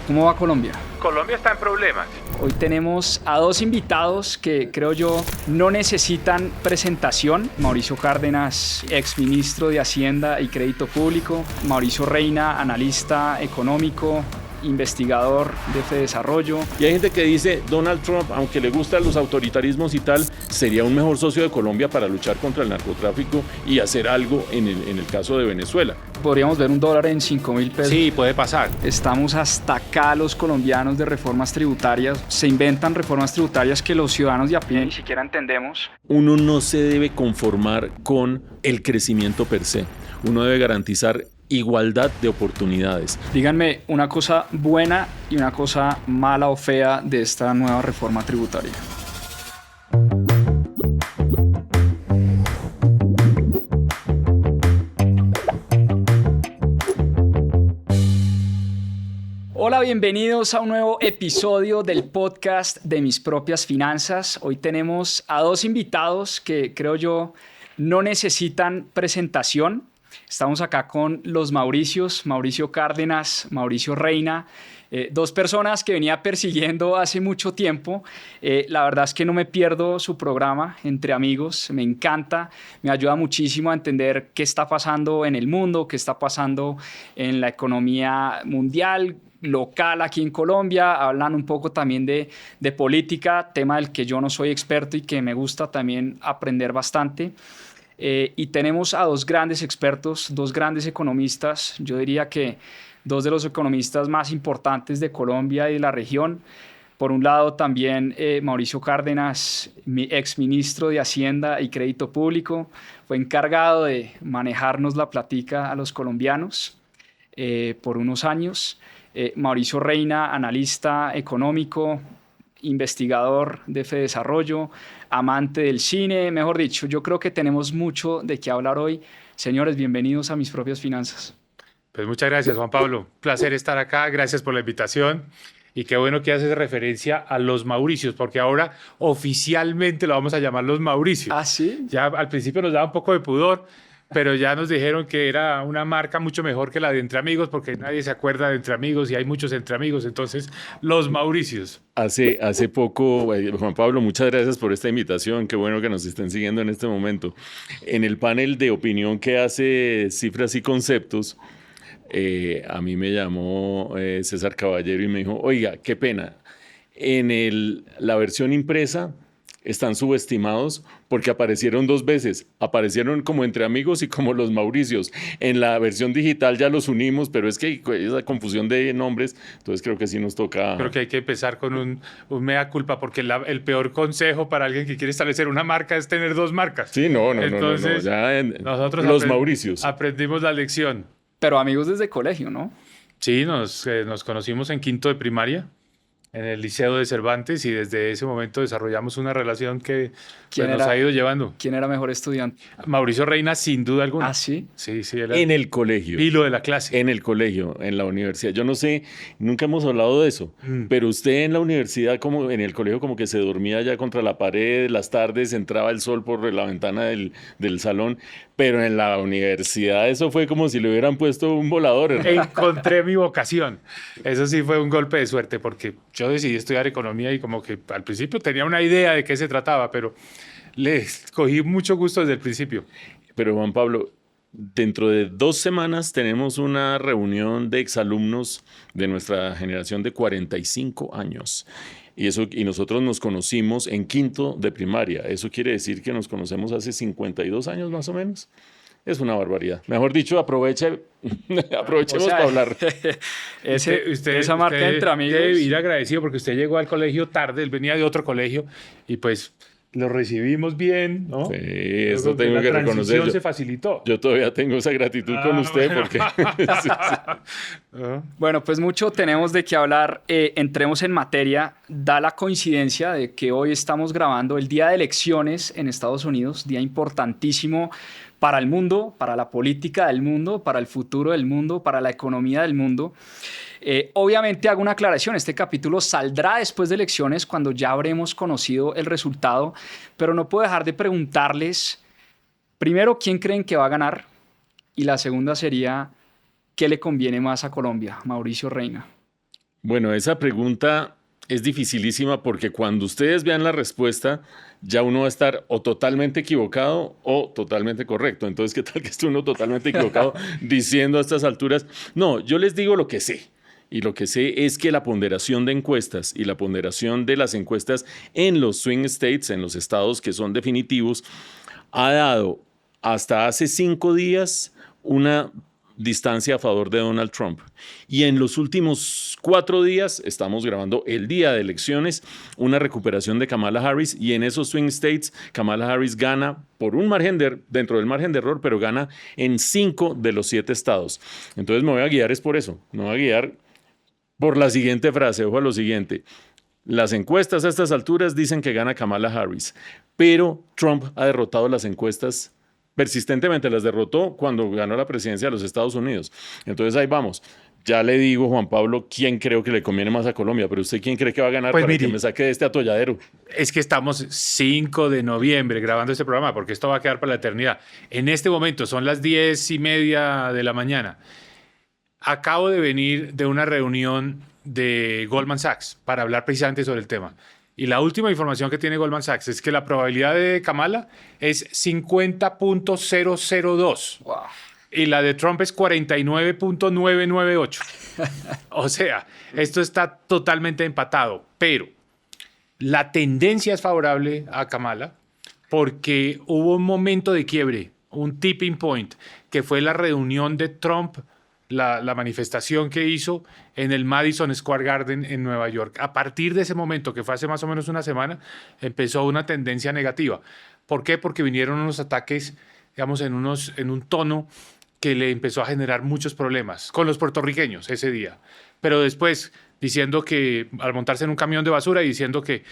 ¿Cómo va Colombia? Colombia está en problemas. Hoy tenemos a dos invitados que creo yo no necesitan presentación. Mauricio Cárdenas, exministro de Hacienda y Crédito Público. Mauricio Reina, analista económico, investigador de Fedesarrollo. Y hay gente que dice, Donald Trump, aunque le gustan los autoritarismos y tal, sería un mejor socio de Colombia para luchar contra el narcotráfico y hacer algo en el caso de Venezuela. Podríamos ver un dólar en 5.000 pesos. Sí, puede pasar. Estamos hasta acá los colombianos de reformas tributarias. Se inventan reformas tributarias que los ciudadanos de a pie ni siquiera entendemos. Uno no se debe conformar con el crecimiento per se. Uno debe garantizar igualdad de oportunidades. Díganme una cosa buena y una cosa mala o fea de esta nueva reforma tributaria. Hola, bienvenidos a un nuevo episodio del podcast de Mis Propias Finanzas. Hoy tenemos a dos invitados que creo yo no necesitan presentación. Estamos acá con los Mauricios, Mauricio Cárdenas, Mauricio Reina, dos personas que venía persiguiendo hace mucho tiempo. La verdad es que no me pierdo su programa Entre Amigos, me encanta, me ayuda muchísimo a entender qué está pasando en el mundo, qué está pasando en la economía mundial, local aquí en Colombia. Hablan un poco también de política, tema del que yo no soy experto y que me gusta también aprender bastante. Y tenemos a dos grandes expertos, dos grandes economistas, yo diría que dos de los economistas más importantes de Colombia y de la región. Por un lado también Mauricio Cárdenas, mi exministro de Hacienda y Crédito Público, fue encargado de manejarnos la plática a los colombianos por unos años. Mauricio Reina, analista económico, investigador de Fedesarrollo, amante del cine, mejor dicho, yo creo que tenemos mucho de qué hablar hoy. Señores, bienvenidos a Mis Propias Finanzas. Pues muchas gracias, Juan Pablo. Placer estar acá, gracias por la invitación. Y qué bueno que haces referencia a los Mauricios, porque ahora oficialmente lo vamos a llamar los Mauricios. ¿Ah, sí? Ya al principio nos daba un poco de pudor, pero ya nos dijeron que era una marca mucho mejor que la de Entre Amigos, porque nadie se acuerda de Entre Amigos y hay muchos Entre Amigos, entonces los Mauricios. Hace poco, Juan Pablo, muchas gracias por esta invitación, qué bueno que nos estén siguiendo en este momento. En el panel de opinión que hace Cifras y Conceptos, a mí me llamó César Caballero y me dijo, oiga, qué pena, la versión impresa están subestimados porque aparecieron dos veces. Aparecieron como Entre Amigos y como los Mauricios. En la versión digital ya los unimos, pero es que hay esa confusión de nombres, entonces creo que sí nos toca. Creo que hay que empezar con un mea culpa, porque el peor consejo para alguien que quiere establecer una marca es tener dos marcas. Sí, no. Entonces, Ya nosotros los Mauricios. Aprendimos la lección. Pero amigos desde colegio, ¿no? Sí, nos conocimos en quinto de primaria, en el Liceo de Cervantes, y desde ese momento desarrollamos una relación que nos ha ido llevando. ¿Quién era mejor estudiante? Mauricio Reina, sin duda alguna. ¿Ah, sí? Sí. En el colegio. Y lo de la clase. En el colegio, en la universidad. Yo no sé, nunca hemos hablado de eso, pero usted en la universidad, como en el colegio, como que se dormía ya contra la pared, las tardes entraba el sol por la ventana del salón, pero en la universidad eso fue como si le hubieran puesto un volador. Encontré mi vocación. Eso sí fue un golpe de suerte, porque yo decidí estudiar economía y como que al principio tenía una idea de qué se trataba, pero le cogí mucho gusto desde el principio. Pero Juan Pablo, dentro de 2 semanas tenemos una reunión de exalumnos de nuestra generación de 45 años. Y nosotros nos conocimos en quinto de primaria. Eso quiere decir que nos conocemos hace 52 años más o menos. Es una barbaridad. Mejor dicho, aprovechemos para hablar. Esa marca Entre Amigos. Debe vivir agradecido porque usted llegó al colegio tarde, él venía de otro colegio y pues lo recibimos bien, ¿no? Sí, eso tengo que reconocer. La transición se facilitó. Yo todavía tengo esa gratitud con usted porque... Sí. Bueno, pues mucho tenemos de qué hablar. Entremos en materia. Da la coincidencia de que hoy estamos grabando el día de elecciones en Estados Unidos, día importantísimo para el mundo, para la política del mundo, para el futuro del mundo, para la economía del mundo. Obviamente hago una aclaración, este capítulo saldrá después de elecciones cuando ya habremos conocido el resultado, pero no puedo dejar de preguntarles, primero, ¿quién creen que va a ganar? Y la segunda sería, ¿qué le conviene más a Colombia? Mauricio Reina. Bueno, esa pregunta es dificilísima porque cuando ustedes vean la respuesta, ya uno va a estar o totalmente equivocado o totalmente correcto. Entonces, ¿qué tal que esté uno totalmente equivocado diciendo a estas alturas? No, yo les digo lo que sé. Y lo que sé es que la ponderación de encuestas y la ponderación de las encuestas en los swing states, en los estados que son definitivos, ha dado hasta hace 5 días una distancia a favor de Donald Trump. Y en los últimos 4 días, estamos grabando el día de elecciones, una recuperación de Kamala Harris, y en esos swing states Kamala Harris gana por un margen dentro del margen de error, pero gana en 5 de los 7 estados. Entonces me voy a guiar es por eso, me voy a guiar por la siguiente frase, ojo a lo siguiente. Las encuestas a estas alturas dicen que gana Kamala Harris, pero Trump ha derrotado las encuestas persistentemente, las derrotó cuando ganó la presidencia de los Estados Unidos. Entonces ahí vamos. Ya le digo, Juan Pablo, quién creo que le conviene más a Colombia, pero usted quién cree que va a ganar Pues para mire, que me saque de este atolladero. es que estamos 5 de noviembre grabando este programa, porque esto va a quedar para la eternidad. En este momento son las 10:30 de la mañana. Acabo de venir de una reunión de Goldman Sachs para hablar precisamente sobre el tema. Y la última información que tiene Goldman Sachs es que la probabilidad de Kamala es 50.002. Wow. Y la de Trump es 49.998. O sea, esto está totalmente empatado. Pero la tendencia es favorable a Kamala porque hubo un momento de quiebre, un tipping point, que fue la reunión de Trump, la manifestación que hizo en el Madison Square Garden en Nueva York. A partir de ese momento, que fue hace más o menos una semana, empezó una tendencia negativa. ¿Por qué? Porque vinieron unos ataques, digamos, en un tono que le empezó a generar muchos problemas con los puertorriqueños ese día. Pero después diciendo que al montarse en un camión de basura y diciendo que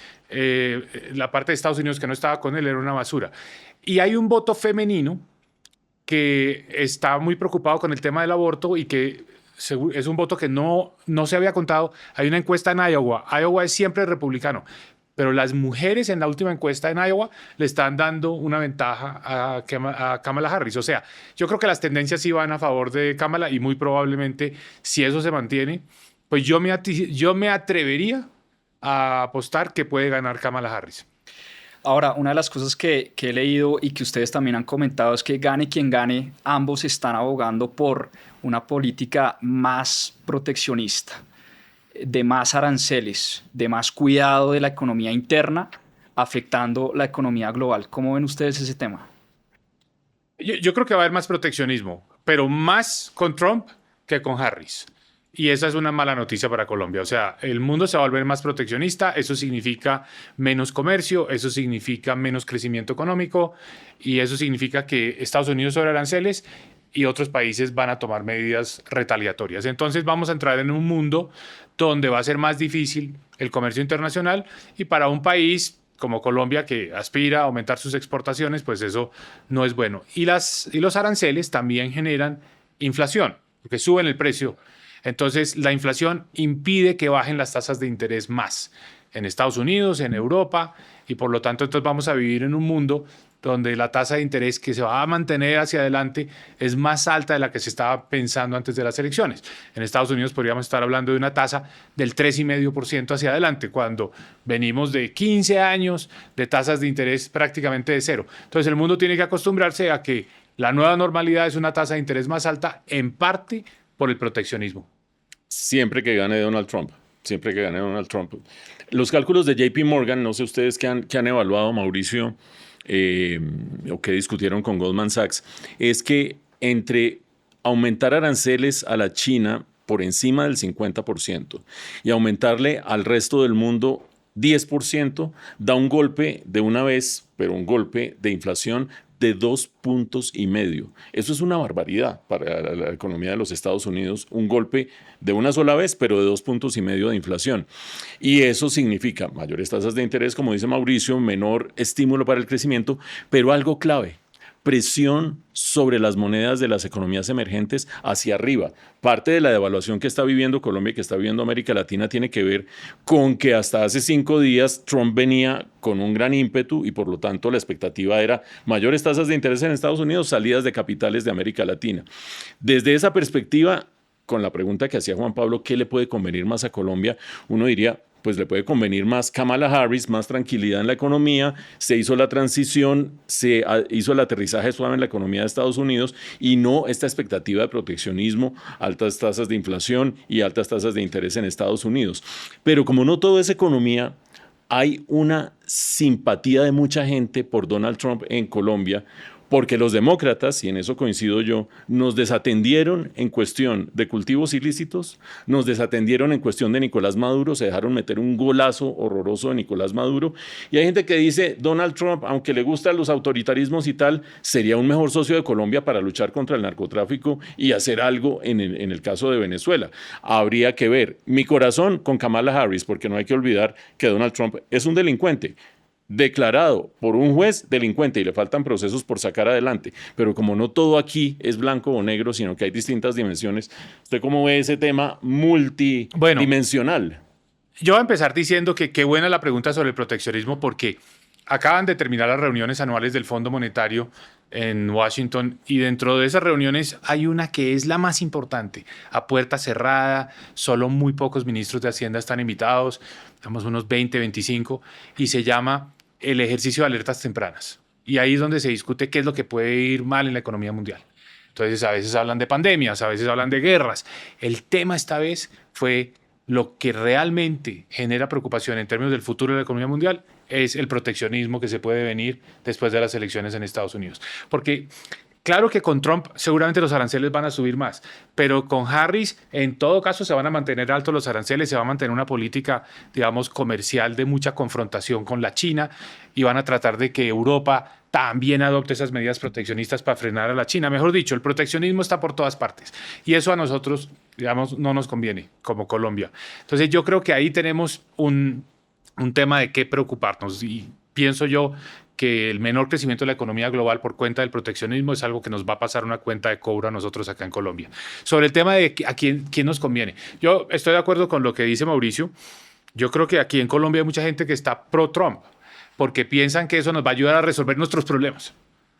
la parte de Estados Unidos que no estaba con él era una basura. Y hay un voto femenino que está muy preocupado con el tema del aborto y que es un voto que no se había contado. Hay una encuesta en Iowa. Iowa es siempre republicano, pero las mujeres en la última encuesta en Iowa le están dando una ventaja a Kamala Harris. O sea, yo creo que las tendencias sí van a favor de Kamala y muy probablemente, si eso se mantiene, pues yo me atrevería a apostar que puede ganar Kamala Harris. Ahora, una de las cosas que he leído y que ustedes también han comentado es que gane quien gane, ambos están abogando por una política más proteccionista, de más aranceles, de más cuidado de la economía interna, afectando la economía global. ¿Cómo ven ustedes ese tema? Yo creo que va a haber más proteccionismo, pero más con Trump que con Harris. Y esa es una mala noticia para Colombia. O sea, el mundo se va a volver más proteccionista. Eso significa menos comercio, eso significa menos crecimiento económico y eso significa que Estados Unidos sobre aranceles y otros países van a tomar medidas retaliatorias. Entonces vamos a entrar en un mundo donde va a ser más difícil el comercio internacional y para un país como Colombia que aspira a aumentar sus exportaciones, pues eso no es bueno. Y los aranceles también generan inflación, porque suben el precio. Entonces, la inflación impide que bajen las tasas de interés más en Estados Unidos, en Europa, y por lo tanto, entonces vamos a vivir en un mundo donde la tasa de interés que se va a mantener hacia adelante es más alta de la que se estaba pensando antes de las elecciones. En Estados Unidos podríamos estar hablando de una tasa del 3,5% hacia adelante, cuando venimos de 15 años de tasas de interés prácticamente de cero. Entonces, el mundo tiene que acostumbrarse a que la nueva normalidad es una tasa de interés más alta, en parte por el proteccionismo. Siempre que gane Donald Trump. Siempre que gane Donald Trump. Los cálculos de JP Morgan, no sé ustedes qué han evaluado, Mauricio, o que discutieron con Goldman Sachs, es que entre aumentar aranceles a la China por encima del 50% y aumentarle al resto del mundo 10%, da un golpe de una vez, pero un golpe de inflación de 2,5 puntos. Eso es una barbaridad para la economía de los Estados Unidos, un golpe de una sola vez, pero de 2,5 puntos de inflación. Y eso significa mayores tasas de interés, como dice Mauricio, menor estímulo para el crecimiento, pero algo clave: presión sobre las monedas de las economías emergentes hacia arriba. Parte de la devaluación que está viviendo Colombia y que está viviendo América Latina tiene que ver con que hasta hace 5 días Trump venía con un gran ímpetu y por lo tanto la expectativa era mayores tasas de interés en Estados Unidos, salidas de capitales de América Latina. Desde esa perspectiva, con la pregunta que hacía Juan Pablo, ¿qué le puede convenir más a Colombia? Uno diría, pues le puede convenir más Kamala Harris, más tranquilidad en la economía, se hizo la transición, hizo el aterrizaje suave en la economía de Estados Unidos y no esta expectativa de proteccionismo, altas tasas de inflación y altas tasas de interés en Estados Unidos. Pero como no todo es economía, hay una simpatía de mucha gente por Donald Trump en Colombia, porque los demócratas, y en eso coincido yo, nos desatendieron en cuestión de cultivos ilícitos, nos desatendieron en cuestión de Nicolás Maduro, se dejaron meter un golazo horroroso de Nicolás Maduro, y hay gente que dice, Donald Trump, aunque le gustan los autoritarismos y tal, sería un mejor socio de Colombia para luchar contra el narcotráfico y hacer algo en el caso de Venezuela. Habría que ver. Mi corazón con Kamala Harris, porque no hay que olvidar que Donald Trump es un delincuente, declarado por un juez delincuente y le faltan procesos por sacar adelante. Pero como no todo aquí es blanco o negro, sino que hay distintas dimensiones, ¿usted cómo ve ese tema multidimensional? Yo voy a empezar diciendo que qué buena la pregunta sobre el proteccionismo, porque acaban de terminar las reuniones anuales del Fondo Monetario en Washington y dentro de esas reuniones hay una que es la más importante, a puerta cerrada, solo muy pocos ministros de Hacienda están invitados, estamos unos 20, 25, y se llama el ejercicio de alertas tempranas. Y ahí es donde se discute qué es lo que puede ir mal en la economía mundial. Entonces, a veces hablan de pandemias, a veces hablan de guerras. El tema esta vez fue lo que realmente genera preocupación en términos del futuro de la economía mundial es el proteccionismo que se puede venir después de las elecciones en Estados Unidos. Porque claro que con Trump seguramente los aranceles van a subir más, pero con Harris en todo caso se van a mantener altos los aranceles, se va a mantener una política, digamos, comercial de mucha confrontación con la China y van a tratar de que Europa también adopte esas medidas proteccionistas para frenar a la China. Mejor dicho, el proteccionismo está por todas partes y eso a nosotros, digamos, no nos conviene como Colombia. Entonces yo creo que ahí tenemos un tema de qué preocuparnos y pienso yo que el menor crecimiento de la economía global por cuenta del proteccionismo es algo que nos va a pasar una cuenta de cobro a nosotros acá en Colombia. Sobre el tema de a quién nos conviene, yo estoy de acuerdo con lo que dice Mauricio. Yo creo que aquí en Colombia hay mucha gente que está pro-Trump porque piensan que eso nos va a ayudar a resolver nuestros problemas,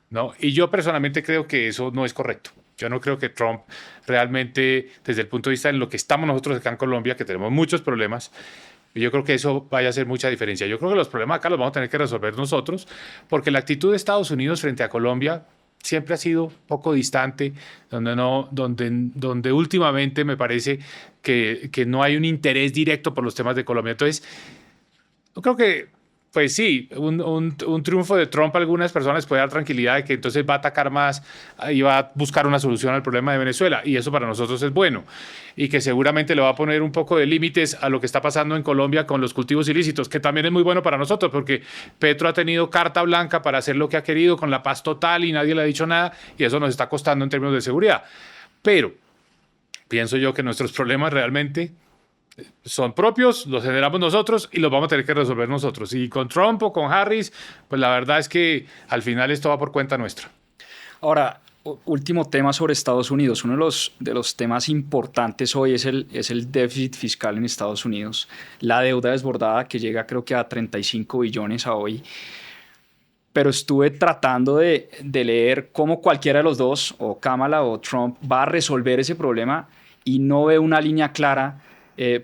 ¿no? Y yo personalmente creo que eso no es correcto. Yo no creo que Trump realmente, desde el punto de vista en lo que estamos nosotros acá en Colombia, que tenemos muchos problemas, yo creo que eso vaya a hacer mucha diferencia. Yo creo que los problemas acá los vamos a tener que resolver nosotros, porque la actitud de Estados Unidos frente a Colombia siempre ha sido poco distante, donde últimamente me parece que no hay un interés directo por los temas de Colombia. Entonces, yo creo que pues sí, un triunfo de Trump a algunas personas puede dar tranquilidad de que entonces va a atacar más y va a buscar una solución al problema de Venezuela y eso para nosotros es bueno y que seguramente le va a poner un poco de límites a lo que está pasando en Colombia con los cultivos ilícitos, que también es muy bueno para nosotros porque Petro ha tenido carta blanca para hacer lo que ha querido con la paz total y nadie le ha dicho nada y eso nos está costando en términos de seguridad. Pero pienso yo que nuestros problemas realmente son propios, los generamos nosotros y los vamos a tener que resolver nosotros. Y con Trump o con Harris, pues la verdad es que al final esto va por cuenta nuestra. Ahora, último tema sobre Estados Unidos. Uno de los temas importantes hoy es el déficit fiscal en Estados Unidos. La deuda desbordada que llega creo que a 35 billones a hoy. Pero estuve tratando de leer cómo cualquiera de los dos, o Kamala o Trump, va a resolver ese problema y no veo una línea clara.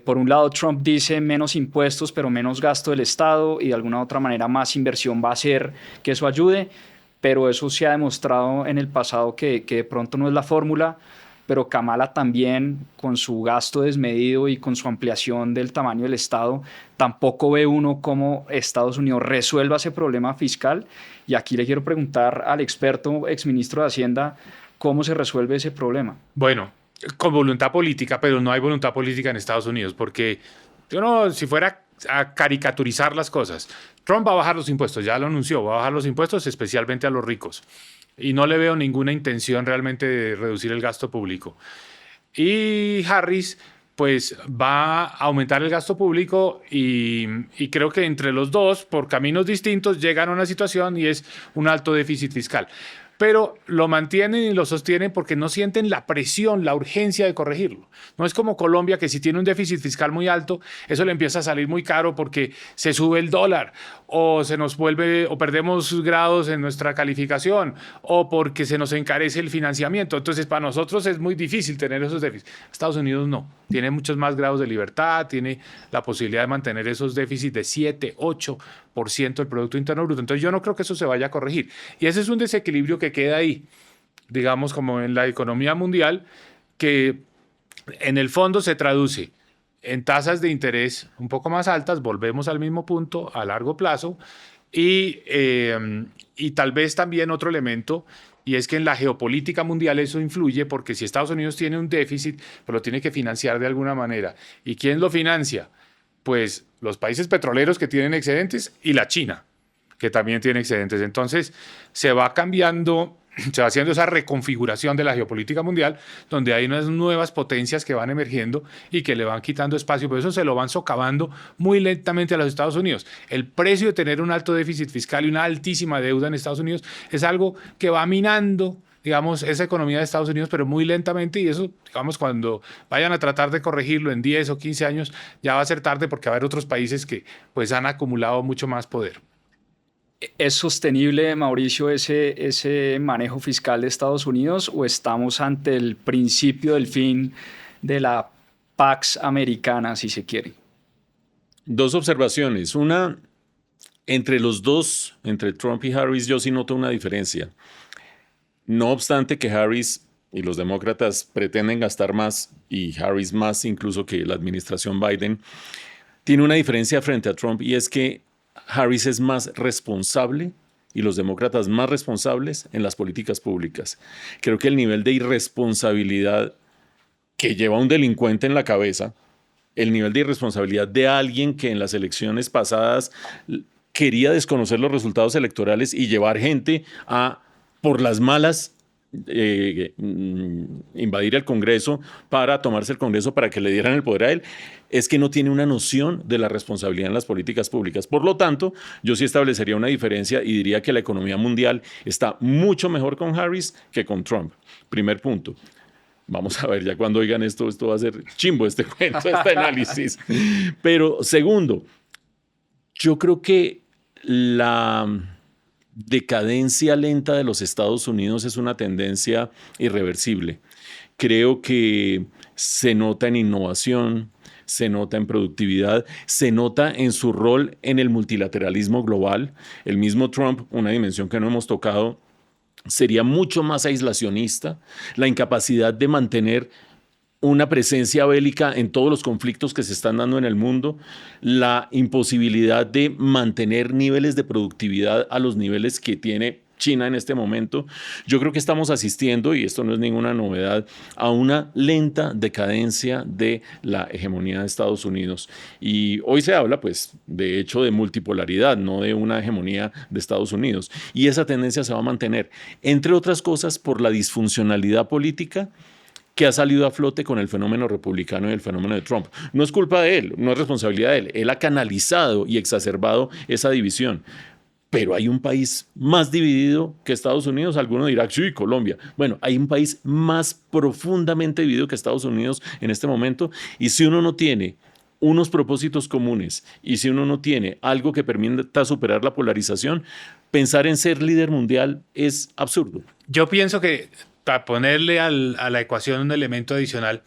Por un lado, Trump dice menos impuestos, pero menos gasto del Estado y de alguna otra manera más inversión va a hacer que eso ayude, pero eso se ha demostrado en el pasado que de pronto no es la fórmula, pero Kamala también con su gasto desmedido y con su ampliación del tamaño del Estado, tampoco ve uno cómo Estados Unidos resuelva ese problema fiscal. Y aquí le quiero preguntar al experto exministro de Hacienda cómo se resuelve ese problema. Bueno, con voluntad política, pero no hay voluntad política en Estados Unidos, porque yo no, si fuera a caricaturizar las cosas, Trump va a bajar los impuestos, ya lo anunció, va a bajar los impuestos especialmente a los ricos, y no le veo ninguna intención realmente de reducir el gasto público. Y Harris, pues va a aumentar el gasto público y creo que entre los dos, por caminos distintos, llegan a una situación y es un alto déficit fiscal. pero lo mantienen y lo sostienen porque no sienten la presión, la urgencia de corregirlo. No es como Colombia, que si tiene un déficit fiscal muy alto, eso le empieza a salir muy caro porque se sube el dólar, o se nos vuelve, o perdemos grados en nuestra calificación, o porque se nos encarece el financiamiento. Entonces, para nosotros es muy difícil tener esos déficits. Estados Unidos no, tiene muchos más grados de libertad, tiene la posibilidad de mantener esos déficits de 7, 8% del Producto Interno Bruto. Entonces, yo no creo que eso se vaya a corregir. Y ese es un desequilibrio que queda ahí, digamos, como en la economía mundial, que en el fondo se traduce en tasas de interés un poco más altas, volvemos al mismo punto a largo plazo, y tal vez también otro elemento, y es que en la geopolítica mundial eso influye, porque si Estados Unidos tiene un déficit, pues lo tiene que financiar de alguna manera. ¿Y quién lo financia? Pues los países petroleros, que tienen excedentes, y la China, que también tiene excedentes. Entonces se va cambiando, se va haciendo esa reconfiguración de la geopolítica mundial, donde hay unas nuevas potencias que van emergiendo y que le van quitando espacio, por eso se lo van socavando muy lentamente a los Estados Unidos. El precio de tener un alto déficit fiscal y una altísima deuda en Estados Unidos es algo que va minando, digamos, esa economía de Estados Unidos, pero muy lentamente, y eso, digamos, cuando vayan a tratar de corregirlo en 10 o 15 años, ya va a ser tarde, porque va a haber otros países que pues han acumulado mucho más poder. ¿Es sostenible, Mauricio, ese manejo fiscal de Estados Unidos, o estamos ante el principio del fin de la Pax Americana, si se quiere? Dos observaciones. Una, entre los dos, entre Trump y Harris, yo sí noto una diferencia. No obstante que Harris y los demócratas pretenden gastar más, y Harris más incluso que la administración Biden, tiene una diferencia frente a Trump, y es que Harris es más responsable y los demócratas más responsables en las políticas públicas. Creo que el nivel de irresponsabilidad que lleva un delincuente en la cabeza, el nivel de irresponsabilidad de alguien que en las elecciones pasadas quería desconocer los resultados electorales y llevar gente a, por las malas, invadir el Congreso para tomarse el Congreso para que le dieran el poder a él, es que no tiene una noción de la responsabilidad en las políticas públicas. Por lo tanto, yo sí establecería una diferencia y diría que la economía mundial está mucho mejor con Harris que con Trump. Primer punto. Vamos a ver, ya cuando oigan esto va a ser chimbo este cuento, este análisis. Pero segundo, yo creo que la decadencia lenta de los Estados Unidos es una tendencia irreversible. Creo que se nota en innovación, se nota en productividad, se nota en su rol en el multilateralismo global. El mismo Trump, una dimensión que no hemos tocado, sería mucho más aislacionista, la incapacidad de mantener una presencia bélica en todos los conflictos que se están dando en el mundo, la imposibilidad de mantener niveles de productividad a los niveles que tiene China en este momento. Yo creo que estamos asistiendo, y esto no es ninguna novedad, a una lenta decadencia de la hegemonía de Estados Unidos. Y hoy se habla, pues, de hecho, de multipolaridad, no de una hegemonía de Estados Unidos. Y esa tendencia se va a mantener, entre otras cosas, por la disfuncionalidad política que ha salido a flote con el fenómeno republicano y el fenómeno de Trump. No es culpa de él, no es responsabilidad de él. Él ha canalizado y exacerbado esa división. Pero hay un país más dividido que Estados Unidos. Alguno dirá, sí, Colombia. Bueno, hay un país más profundamente dividido que Estados Unidos en este momento. Y si uno no tiene unos propósitos comunes y si uno no tiene algo que permita superar la polarización, pensar en ser líder mundial es absurdo. Yo pienso que para ponerle a la ecuación un elemento adicional,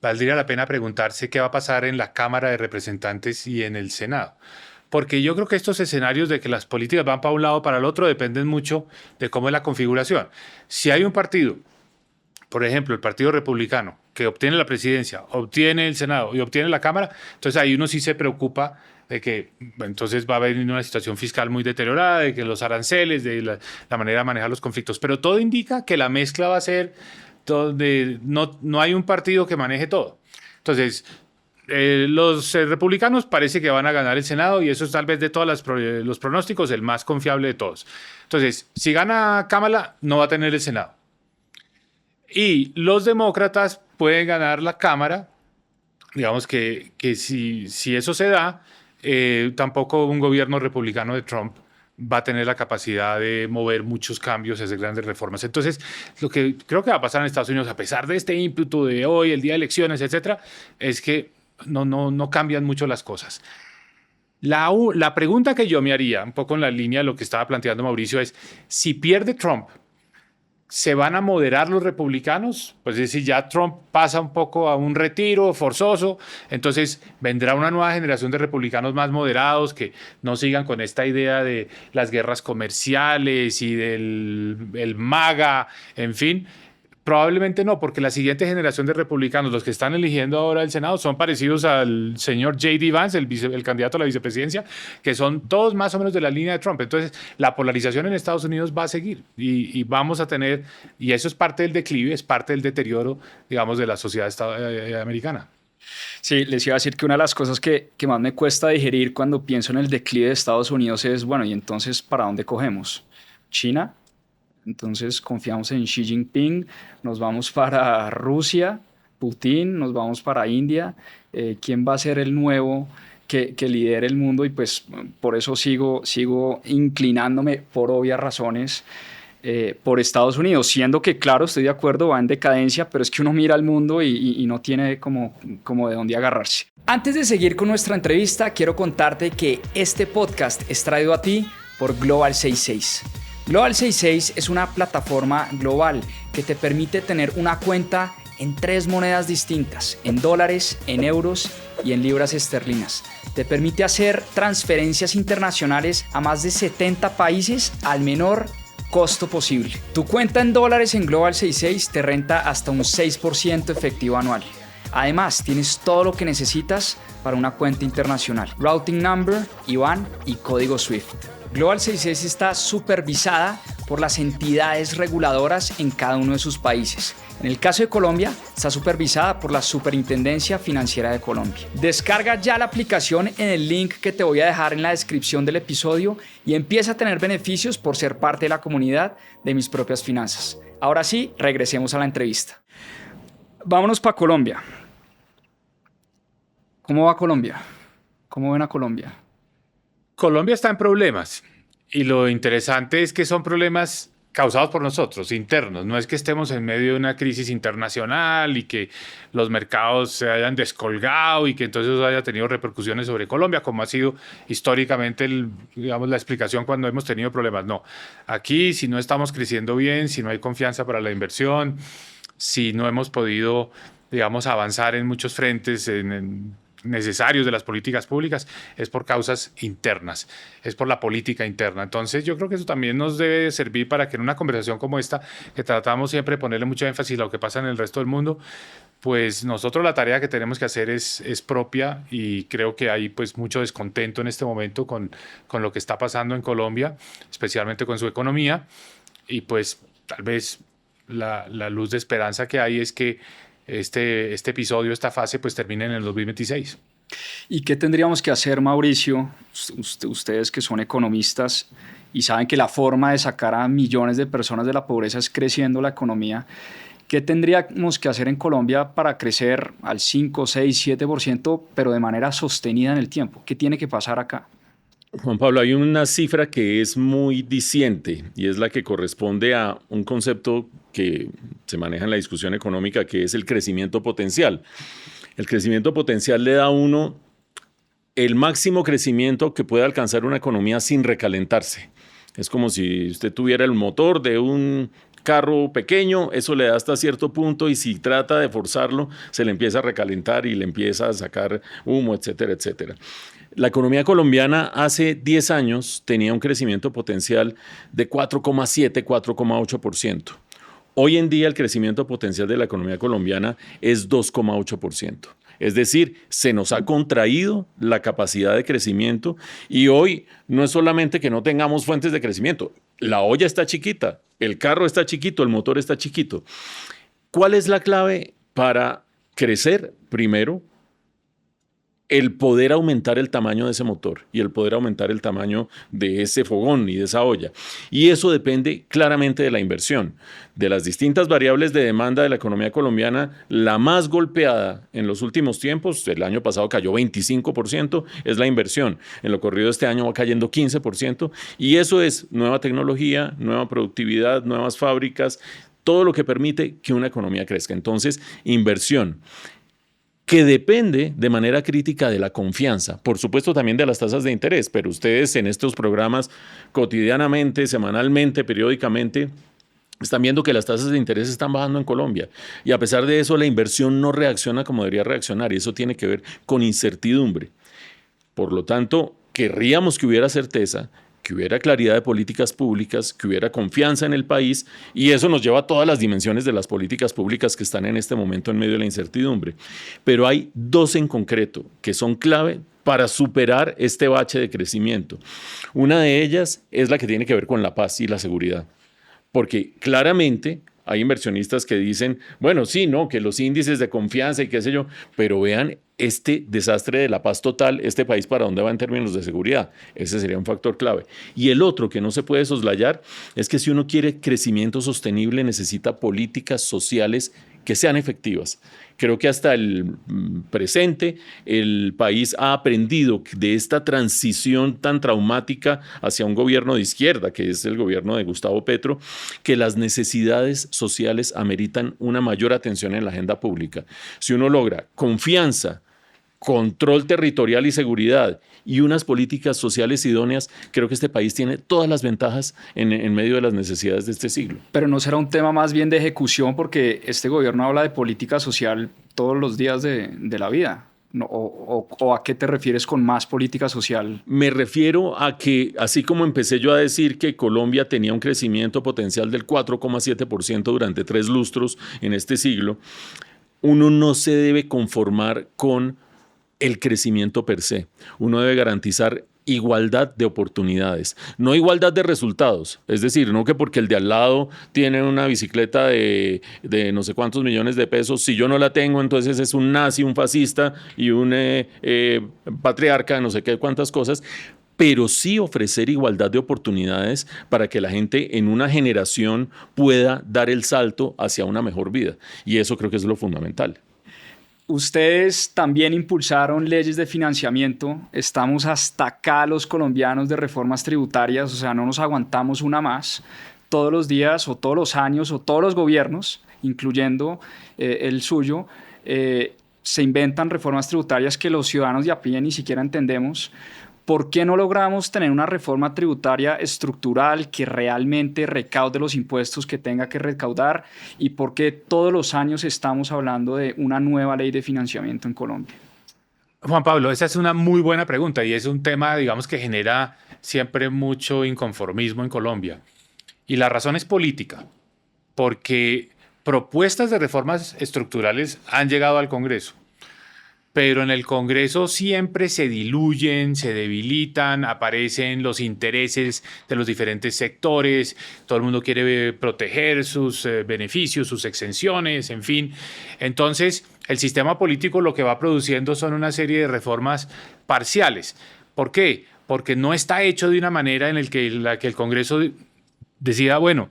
valdría la pena preguntarse qué va a pasar en la Cámara de Representantes y en el Senado. Porque yo creo que estos escenarios de que las políticas van para un lado o para el otro dependen mucho de cómo es la configuración. Si hay un partido, por ejemplo, el Partido Republicano, que obtiene la presidencia, obtiene el Senado y obtiene la Cámara, entonces ahí uno sí se preocupa de que entonces va a haber una situación fiscal muy deteriorada, de que los aranceles, de la manera de manejar los conflictos. Pero todo indica que la mezcla va a ser donde no hay un partido que maneje todo. Entonces, los republicanos parece que van a ganar el Senado, y eso es tal vez de todos los pronósticos el más confiable de todos. Entonces, si gana Kamala, no va a tener el Senado. Y los demócratas pueden ganar la Cámara. Digamos que si eso se da, tampoco un gobierno republicano de Trump va a tener la capacidad de mover muchos cambios, hacer grandes reformas. Entonces, lo que creo que va a pasar en Estados Unidos, a pesar de este ímpetu de hoy, el día de elecciones, etcétera, es que no cambian mucho las cosas. La pregunta que yo me haría, un poco en la línea de lo que estaba planteando Mauricio, es si pierde Trump, ¿se van a moderar los republicanos? Pues es decir, ya Trump pasa un poco a un retiro forzoso, entonces vendrá una nueva generación de republicanos más moderados que no sigan con esta idea de las guerras comerciales y del MAGA, en fin. Probablemente no, porque la siguiente generación de republicanos, los que están eligiendo ahora el Senado, son parecidos al señor J.D. Vance, el candidato a la vicepresidencia, que son todos más o menos de la línea de Trump. Entonces, la polarización en Estados Unidos va a seguir y vamos a tener, y eso es parte del declive, es parte del deterioro, digamos, de la sociedad americana. Sí, les iba a decir que una de las cosas que más me cuesta digerir cuando pienso en el declive de Estados Unidos es, bueno, ¿y entonces para dónde cogemos? ¿China? Entonces confiamos en Xi Jinping, nos vamos para Rusia, Putin, nos vamos para India. ¿Quién va a ser el nuevo que lidere el mundo? Y pues por eso sigo inclinándome por obvias razones por Estados Unidos, siendo que claro, estoy de acuerdo, va en decadencia, pero es que uno mira al mundo y no tiene como de dónde agarrarse. Antes de seguir con nuestra entrevista, quiero contarte que este podcast es traído a ti por Global 66. Global 66 es una plataforma global que te permite tener una cuenta en 3 monedas distintas, en dólares, en euros y en libras esterlinas. Te permite hacer transferencias internacionales a más de 70 países al menor costo posible. Tu cuenta en dólares en Global 66 te renta hasta un 6% efectivo anual. Además, tienes todo lo que necesitas para una cuenta internacional. Routing number, IBAN y código SWIFT. Global 66 está supervisada por las entidades reguladoras en cada uno de sus países. En el caso de Colombia, está supervisada por la Superintendencia Financiera de Colombia. Descarga ya la aplicación en el link que te voy a dejar en la descripción del episodio y empieza a tener beneficios por ser parte de la comunidad de Mis Propias Finanzas. Ahora sí, regresemos a la entrevista. Vámonos para Colombia. ¿Cómo va Colombia? ¿Cómo ven a Colombia? Colombia está en problemas y lo interesante es que son problemas causados por nosotros, internos. No es que estemos en medio de una crisis internacional y que los mercados se hayan descolgado y que entonces eso haya tenido repercusiones sobre Colombia, como ha sido históricamente digamos, la explicación cuando hemos tenido problemas. No, aquí si no estamos creciendo bien, si no hay confianza para la inversión, si no hemos podido, digamos, avanzar en muchos frentes, necesarios de las políticas públicas, es por causas internas, es por la política interna. Entonces yo creo que eso también nos debe servir para que en una conversación como esta, que tratamos siempre de ponerle mucho énfasis a lo que pasa en el resto del mundo, pues nosotros la tarea que tenemos que hacer es propia y creo que hay pues mucho descontento en este momento con lo que está pasando en Colombia, especialmente con su economía, y pues tal vez la luz de esperanza que hay es que este episodio, esta fase, pues termine en el 2026. ¿Y qué tendríamos que hacer, Mauricio? Ustedes que son economistas y saben que la forma de sacar a millones de personas de la pobreza es creciendo la economía. ¿Qué tendríamos que hacer en Colombia para crecer al 5, 6, 7%, pero de manera sostenida en el tiempo? ¿Qué tiene que pasar acá? Juan Pablo, hay una cifra que es muy diciente y es la que corresponde a un concepto que se maneja en la discusión económica, que es el crecimiento potencial. El crecimiento potencial le da a uno el máximo crecimiento que puede alcanzar una economía sin recalentarse. Es como si usted tuviera el motor de un carro pequeño, eso le da hasta cierto punto y si trata de forzarlo, se le empieza a recalentar y le empieza a sacar humo, etcétera, etcétera. La economía colombiana hace 10 años tenía un crecimiento potencial de 4,7, 4,8%. Hoy en día el crecimiento potencial de la economía colombiana es 2,8%. Es decir, se nos ha contraído la capacidad de crecimiento y hoy no es solamente que no tengamos fuentes de crecimiento, la olla está chiquita, el carro está chiquito, el motor está chiquito. ¿Cuál es la clave para crecer? Primero, el poder aumentar el tamaño de ese motor y el poder aumentar el tamaño de ese fogón y de esa olla. Y eso depende claramente de la inversión. De las distintas variables de demanda de la economía colombiana, la más golpeada en los últimos tiempos, el año pasado cayó 25%, es la inversión. En lo corrido de este año va cayendo 15%, y eso es nueva tecnología, nueva productividad, nuevas fábricas, todo lo que permite que una economía crezca. Entonces, inversión, que depende de manera crítica de la confianza, por supuesto también de las tasas de interés, pero ustedes en estos programas cotidianamente, semanalmente, periódicamente, están viendo que las tasas de interés están bajando en Colombia, y a pesar de eso la inversión no reacciona como debería reaccionar, y eso tiene que ver con incertidumbre. Por lo tanto, querríamos que hubiera certeza, que hubiera claridad de políticas públicas, que hubiera confianza en el país, y eso nos lleva a todas las dimensiones de las políticas públicas que están en este momento en medio de la incertidumbre. Pero hay dos en concreto que son clave para superar este bache de crecimiento. Una de ellas es la que tiene que ver con la paz y la seguridad, porque claramente hay inversionistas que dicen, bueno, sí, no, que los índices de confianza y qué sé yo, pero vean este desastre de la paz total, este país para dónde va en términos de seguridad. Ese sería un factor clave. Y el otro que no se puede soslayar es que si uno quiere crecimiento sostenible necesita políticas sociales que sean efectivas. Creo que hasta el presente el país ha aprendido de esta transición tan traumática hacia un gobierno de izquierda, que es el gobierno de Gustavo Petro, que las necesidades sociales ameritan una mayor atención en la agenda pública. Si uno logra confianza, control territorial y seguridad y unas políticas sociales idóneas, creo que este país tiene todas las ventajas en medio de las necesidades de este siglo. Pero no será un tema más bien de ejecución, porque este gobierno habla de política social todos los días de la vida. No, o ¿a qué te refieres con más política social? Me refiero a que, así como empecé yo a decir que Colombia tenía un crecimiento potencial del 4,7% durante 3 lustros en este siglo, uno no se debe conformar con el crecimiento per se. Uno debe garantizar igualdad de oportunidades, no igualdad de resultados. Es decir, no que porque el de al lado tiene una bicicleta de no sé cuántos millones de pesos, si yo no la tengo, entonces es un nazi, un fascista y un patriarca, no sé qué, cuántas cosas, pero sí ofrecer igualdad de oportunidades para que la gente en una generación pueda dar el salto hacia una mejor vida. Y eso creo que es lo fundamental. Ustedes también impulsaron leyes de financiamiento. Estamos hasta acá los colombianos de reformas tributarias, o sea, no nos aguantamos una más. Todos los días o todos los años o todos los gobiernos, incluyendo el suyo, se inventan reformas tributarias que los ciudadanos de a pie ni siquiera entendemos. ¿Por qué no logramos tener una reforma tributaria estructural que realmente recaude los impuestos que tenga que recaudar? ¿Y por qué todos los años estamos hablando de una nueva ley de financiamiento en Colombia? Juan Pablo, esa es una muy buena pregunta y es un tema, digamos, que genera siempre mucho inconformismo en Colombia. Y la razón es política, porque propuestas de reformas estructurales han llegado al Congreso, pero en el Congreso siempre se diluyen, se debilitan, aparecen los intereses de los diferentes sectores, todo el mundo quiere proteger sus beneficios, sus exenciones, en fin. Entonces, el sistema político lo que va produciendo son una serie de reformas parciales. ¿Por qué? Porque no está hecho de una manera en la que el Congreso decida, bueno,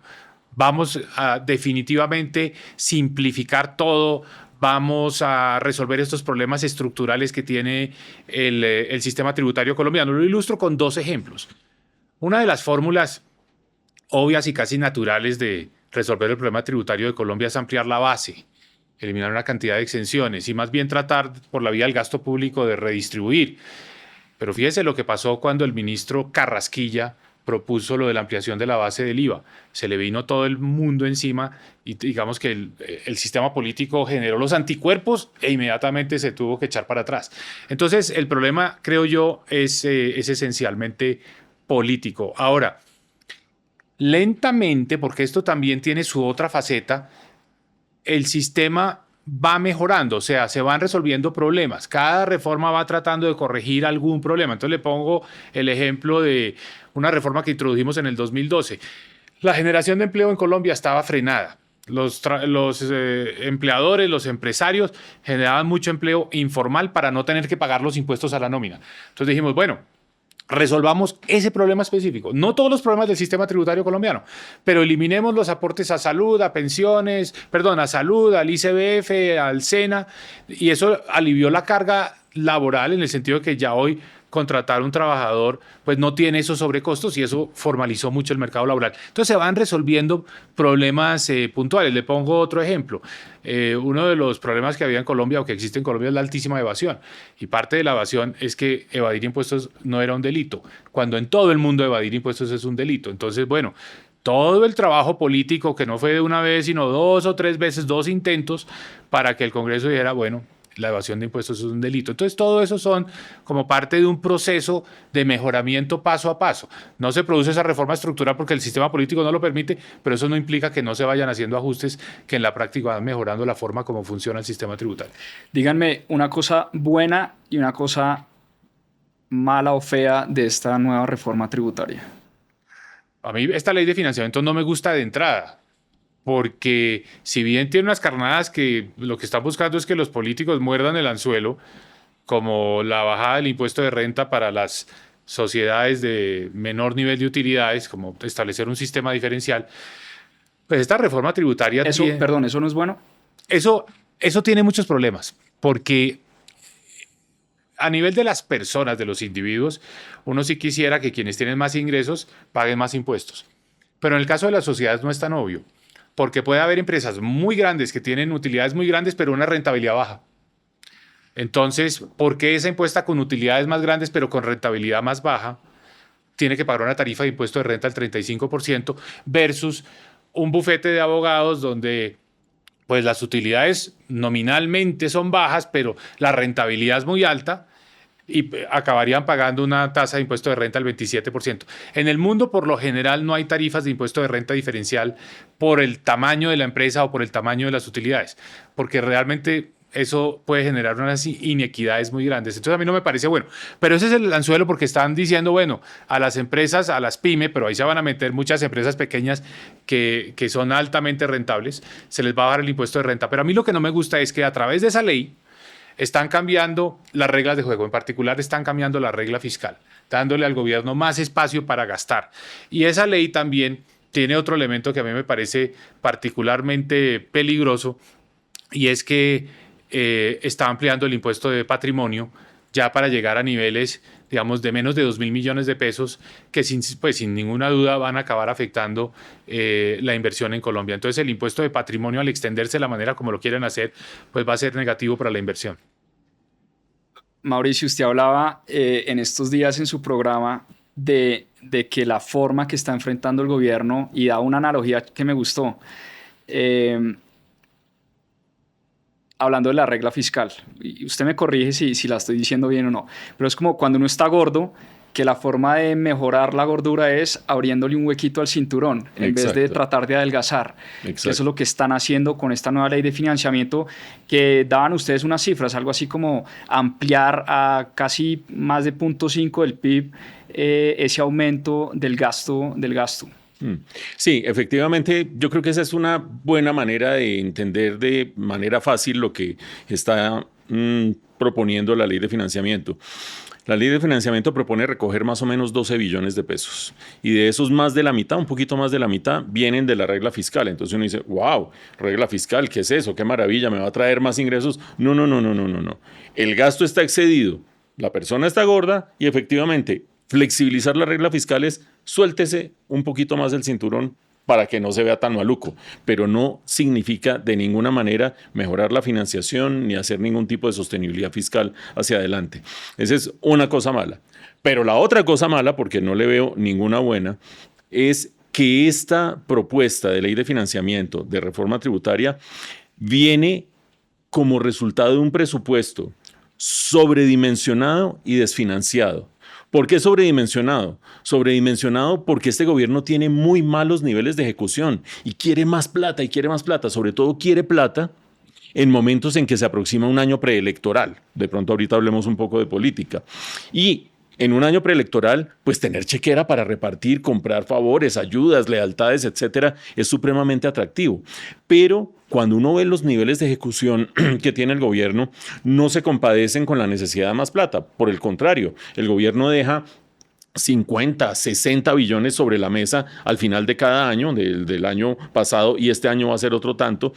vamos a definitivamente simplificar todo, vamos a resolver estos problemas estructurales que tiene el sistema tributario colombiano. Lo ilustro con 2 ejemplos. Una de las fórmulas obvias y casi naturales de resolver el problema tributario de Colombia es ampliar la base, eliminar una cantidad de exenciones y más bien tratar por la vía del gasto público de redistribuir. Pero fíjese lo que pasó cuando el ministro Carrasquilla propuso lo de la ampliación de la base del IVA. Se le vino todo el mundo encima y digamos que el sistema político generó los anticuerpos e inmediatamente se tuvo que echar para atrás. Entonces, el problema, creo yo, es esencialmente político. Ahora, lentamente, porque esto también tiene su otra faceta, el sistema va mejorando, o sea, se van resolviendo problemas. Cada reforma va tratando de corregir algún problema. Entonces le pongo el ejemplo de una reforma que introdujimos en el 2012. La generación de empleo en Colombia estaba frenada. Los empleadores, los empresarios generaban mucho empleo informal para no tener que pagar los impuestos a la nómina. Entonces dijimos, bueno, resolvamos ese problema específico. No todos los problemas del sistema tributario colombiano, pero eliminemos los aportes a salud, a pensiones, perdón, a salud, al ICBF, al SENA, y eso alivió la carga laboral en el sentido de que ya hoy contratar un trabajador pues no tiene esos sobrecostos y eso formalizó mucho el mercado laboral. Entonces se van resolviendo problemas puntuales. Le pongo otro ejemplo. Uno de los problemas que había en Colombia o que existe en Colombia es la altísima evasión. Y parte de la evasión es que evadir impuestos no era un delito, cuando en todo el mundo evadir impuestos es un delito. Entonces, bueno, todo el trabajo político, que no fue de una vez, sino 2 o 3 veces, 2 intentos, para que el Congreso dijera, bueno, la evasión de impuestos es un delito. Entonces, todo eso son como parte de un proceso de mejoramiento paso a paso. No se produce esa reforma estructural porque el sistema político no lo permite, pero eso no implica que no se vayan haciendo ajustes que en la práctica van mejorando la forma como funciona el sistema tributario. Díganme una cosa buena y una cosa mala o fea de esta nueva reforma tributaria. A mí esta ley de financiamiento no me gusta de entrada, porque si bien tiene unas carnadas que lo que están buscando es que los políticos muerdan el anzuelo, como la bajada del impuesto de renta para las sociedades de menor nivel de utilidades, como establecer un sistema diferencial, pues esta reforma tributaria... ¿Eso no es bueno? Eso tiene muchos problemas, porque a nivel de las personas, de los individuos, uno sí quisiera que quienes tienen más ingresos paguen más impuestos. Pero en el caso de las sociedades no es tan obvio, porque puede haber empresas muy grandes que tienen utilidades muy grandes, pero una rentabilidad baja. Entonces, ¿por qué esa impuesta con utilidades más grandes, pero con rentabilidad más baja, tiene que pagar una tarifa de impuesto de renta del 35% versus un bufete de abogados donde pues las utilidades nominalmente son bajas, pero la rentabilidad es muy alta y acabarían pagando una tasa de impuesto de renta del 27%. En el mundo, por lo general, no hay tarifas de impuesto de renta diferencial por el tamaño de la empresa o por el tamaño de las utilidades, porque realmente eso puede generar unas inequidades muy grandes. Entonces a mí no me parece bueno. Pero ese es el anzuelo porque están diciendo, bueno, a las empresas, a las pymes, pero ahí se van a meter muchas empresas pequeñas que son altamente rentables, se les va a bajar el impuesto de renta. Pero a mí lo que no me gusta es que a través de esa ley están cambiando las reglas de juego. En particular están cambiando la regla fiscal, dándole al gobierno más espacio para gastar. Y esa ley también tiene otro elemento que a mí me parece particularmente peligroso y es que está ampliando el impuesto de patrimonio ya para llegar a niveles, digamos, de menos de 2.000 millones de pesos que sin ninguna duda van a acabar afectando la inversión en Colombia. Entonces el impuesto de patrimonio, al extenderse de la manera como lo quieren hacer, pues va a ser negativo para la inversión. Mauricio, usted hablaba en estos días en su programa de que la forma que está enfrentando el gobierno, y da una analogía que me gustó, hablando de la regla fiscal, y usted me corrige si la estoy diciendo bien o no, pero es como cuando uno está gordo, que la forma de mejorar la gordura es abriéndole un huequito al cinturón, en vez de tratar de adelgazar. Eso es lo que están haciendo con esta nueva ley de financiamiento, que daban ustedes unas cifras, algo así como ampliar a casi más de 0.5 del PIB ese aumento del gasto. Sí, efectivamente, yo creo que esa es una buena manera de entender de manera fácil lo que está proponiendo la ley de financiamiento. La ley de financiamiento propone recoger más o menos 12 billones de pesos y de esos más de la mitad, un poquito más de la mitad, vienen de la regla fiscal. Entonces uno dice, wow, regla fiscal, ¿qué es eso? ¡Qué maravilla! ¿Me va a traer más ingresos? No. El gasto está excedido, la persona está gorda y efectivamente flexibilizar la regla fiscal es suéltese un poquito más del cinturón para que no se vea tan maluco, pero no significa de ninguna manera mejorar la financiación ni hacer ningún tipo de sostenibilidad fiscal hacia adelante. Esa es una cosa mala. Pero la otra cosa mala, porque no le veo ninguna buena, es que esta propuesta de ley de financiamiento de reforma tributaria viene como resultado de un presupuesto sobredimensionado y desfinanciado. ¿Por qué sobredimensionado? Sobredimensionado porque este gobierno tiene muy malos niveles de ejecución y quiere más plata sobre todo quiere plata en momentos en que se aproxima un año preelectoral. De pronto ahorita hablemos un poco de política. Y en un año preelectoral, pues tener chequera para repartir, comprar favores, ayudas, lealtades, etcétera, es supremamente atractivo. Pero cuando uno ve los niveles de ejecución que tiene el gobierno, no se compadecen con la necesidad de más plata. Por el contrario, el gobierno deja 50, 60 billones sobre la mesa al final de cada año, del año pasado, y este año va a ser otro tanto,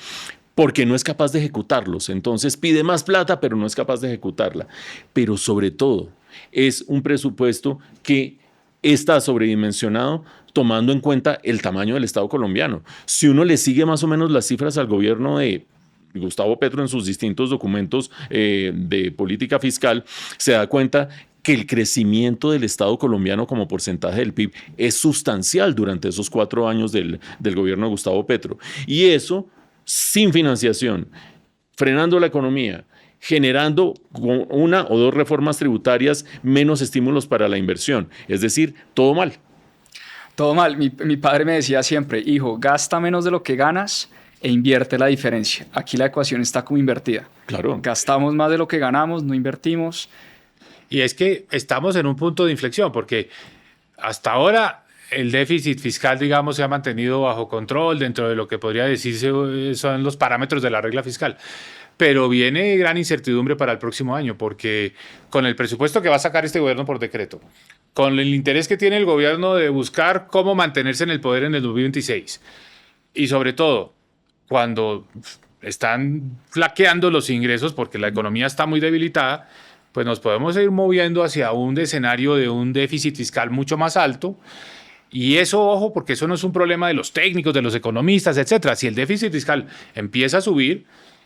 porque no es capaz de ejecutarlos. Entonces pide más plata, pero no es capaz de ejecutarla. Pero sobre todo, es un presupuesto que está sobredimensionado tomando en cuenta el tamaño del Estado colombiano. Si uno le sigue más o menos las cifras al gobierno de Gustavo Petro en sus distintos documentos de política fiscal, se da cuenta que el crecimiento del Estado colombiano como porcentaje del PIB es sustancial durante esos 4 años del gobierno de Gustavo Petro. Y eso sin financiación, frenando la economía, generando con 1 o 2 reformas tributarias menos estímulos para la inversión. Es decir, todo mal. Todo mal. Mi padre me decía siempre, hijo, gasta menos de lo que ganas e invierte la diferencia. Aquí la ecuación está como invertida. Claro. Gastamos más de lo que ganamos, no invertimos. Y es que estamos en un punto de inflexión, porque hasta ahora el déficit fiscal, digamos, se ha mantenido bajo control dentro de lo que podría decirse son los parámetros de la regla fiscal. Pero viene gran incertidumbre para el próximo año, porque con el presupuesto que va a sacar este gobierno por decreto, con el interés que tiene el gobierno de buscar cómo mantenerse en el poder en el 2026, y sobre todo, cuando están flaqueando los ingresos porque la economía está muy debilitada, pues nos podemos ir moviendo hacia un escenario de un déficit fiscal mucho más alto. Y eso, ojo, porque eso no es un problema de los técnicos, de los economistas, etcétera. Si el déficit fiscal empieza a subir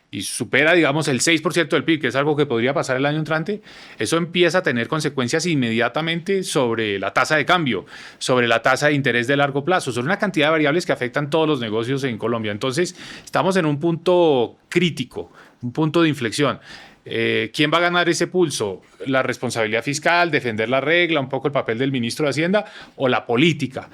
y supera, digamos, el 6% del PIB, que es algo que podría pasar el año entrante, eso empieza a tener consecuencias inmediatamente sobre la tasa de cambio, sobre la tasa de interés de largo plazo. Son una cantidad de variables que afectan todos los negocios en Colombia. Entonces, estamos en un punto crítico, un punto de inflexión. ¿Quién va a ganar ese pulso? ¿La responsabilidad fiscal, defender la regla, un poco el papel del ministro de Hacienda o la política?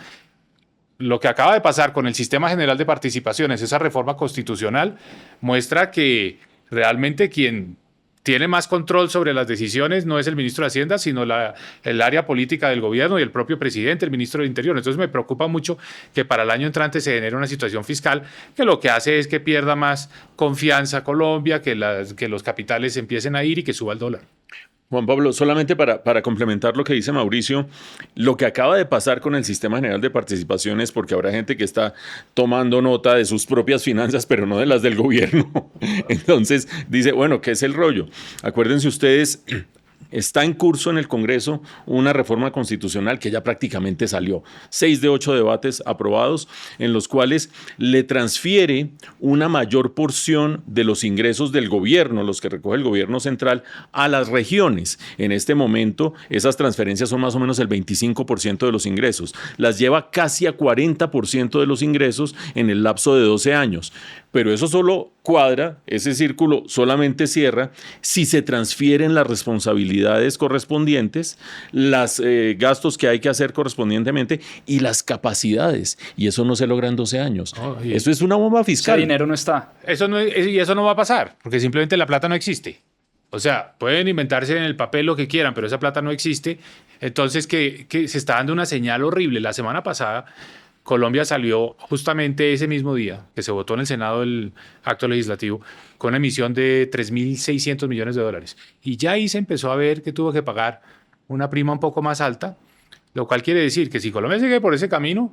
Lo que acaba de pasar con el Sistema General de Participaciones, esa reforma constitucional, muestra que realmente quien tiene más control sobre las decisiones no es el ministro de Hacienda, sino el área política del gobierno y el propio presidente, el ministro del Interior. Entonces me preocupa mucho que para el año entrante se genere una situación fiscal que lo que hace es que pierda más confianza Colombia, que los capitales empiecen a ir y que suba el dólar. Juan Pablo, solamente para complementar lo que dice Mauricio, lo que acaba de pasar con el Sistema General de Participaciones, porque habrá gente que está tomando nota de sus propias finanzas, pero no de las del gobierno. Entonces dice, bueno, ¿qué es el rollo? Acuérdense ustedes, está en curso en el Congreso una reforma constitucional que ya prácticamente salió. 6 de 8 debates aprobados, en los cuales le transfiere una mayor porción de los ingresos del gobierno, los que recoge el gobierno central, a las regiones. En este momento, esas transferencias son más o menos el 25% de los ingresos. Las lleva casi a 40% de los ingresos en el lapso de 12 años. Pero eso solo cuadra, ese círculo solamente cierra si se transfieren las responsabilidades correspondientes, los gastos que hay que hacer correspondientemente y las capacidades. Y eso no se logra en 12 años. Eso es una bomba fiscal. Ese dinero no está. Y eso no va a pasar, porque simplemente la plata no existe. O sea, pueden inventarse en el papel lo que quieran, pero esa plata no existe. Entonces, que se está dando una señal horrible. La semana pasada, Colombia salió justamente ese mismo día que se votó en el Senado el acto legislativo con una emisión de 3.600 millones de dólares. Y ya ahí se empezó a ver que tuvo que pagar una prima un poco más alta, lo cual quiere decir que si Colombia sigue por ese camino,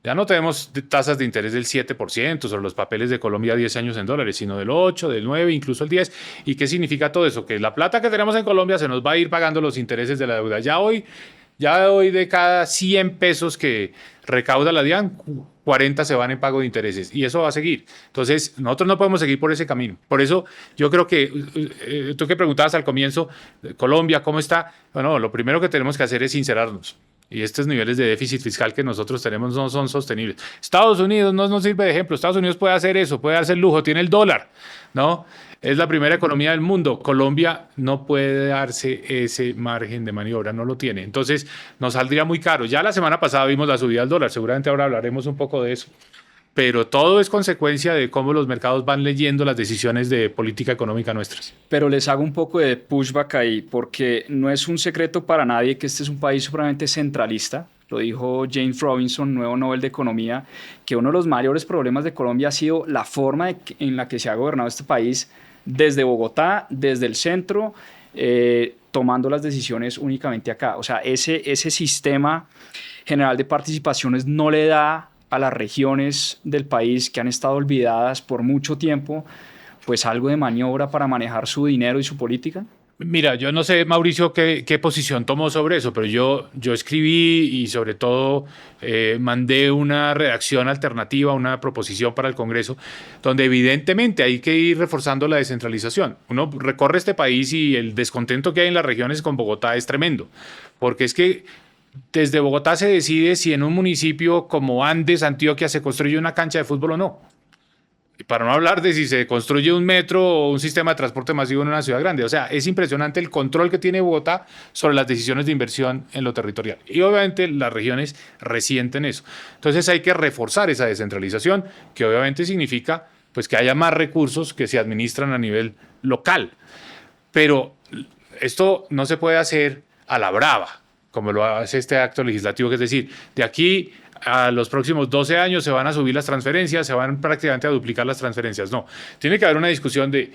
ya no tenemos tasas de interés del 7% sobre los papeles de Colombia a 10 años en dólares, sino del 8, del 9, incluso el 10. ¿Y qué significa todo eso? Que la plata que tenemos en Colombia se nos va a ir pagando los intereses de la deuda. Ya hoy de cada 100 pesos que recauda la DIAN, 40 se van en pago de intereses y eso va a seguir. Entonces, nosotros no podemos seguir por ese camino. Por eso, yo creo que tú que preguntabas al comienzo, Colombia, ¿cómo está? Bueno, lo primero que tenemos que hacer es sincerarnos. Y estos niveles de déficit fiscal que nosotros tenemos no son sostenibles. Estados Unidos no nos sirve de ejemplo. Estados Unidos puede hacer eso, puede darse el lujo, tiene el dólar, ¿no? Es la primera economía del mundo. Colombia no puede darse ese margen de maniobra, no lo tiene. Entonces, nos saldría muy caro. Ya la semana pasada vimos la subida del dólar, seguramente ahora hablaremos un poco de eso. pero todo es consecuencia de cómo los mercados van leyendo las decisiones de política económica nuestras. Pero les hago un poco de pushback ahí, porque no es un secreto para nadie que este es un país supremamente centralista. Lo dijo James Robinson, nuevo Nobel de Economía, que uno de los mayores problemas de Colombia ha sido la forma en la que se ha gobernado este país desde Bogotá, desde el centro, tomando las decisiones únicamente acá. O sea, ese sistema general de participaciones no le da a las regiones del país que han estado olvidadas por mucho tiempo, pues algo de maniobra para manejar su dinero y su política. Mira, yo no sé, Mauricio, qué posición tomó sobre eso, pero yo escribí y sobre todo mandé una redacción alternativa, una proposición para el Congreso, donde evidentemente hay que ir reforzando la descentralización. Uno recorre este país y el descontento que hay en las regiones con Bogotá es tremendo, porque es que desde Bogotá se decide si en un municipio como Andes, Antioquia, se construye una cancha de fútbol o no. Y para no hablar de si se construye un metro o un sistema de transporte masivo en una ciudad grande. O sea, es impresionante el control que tiene Bogotá sobre las decisiones de inversión en lo territorial. Y obviamente las regiones resienten eso. Entonces hay que reforzar esa descentralización, que obviamente significa pues, que haya más recursos que se administran a nivel local. Pero esto no se puede hacer a la brava, como lo hace este acto legislativo, que es decir, de aquí a los próximos 12 años se van a subir las transferencias, se van prácticamente a duplicar las transferencias. No, tiene que haber una discusión de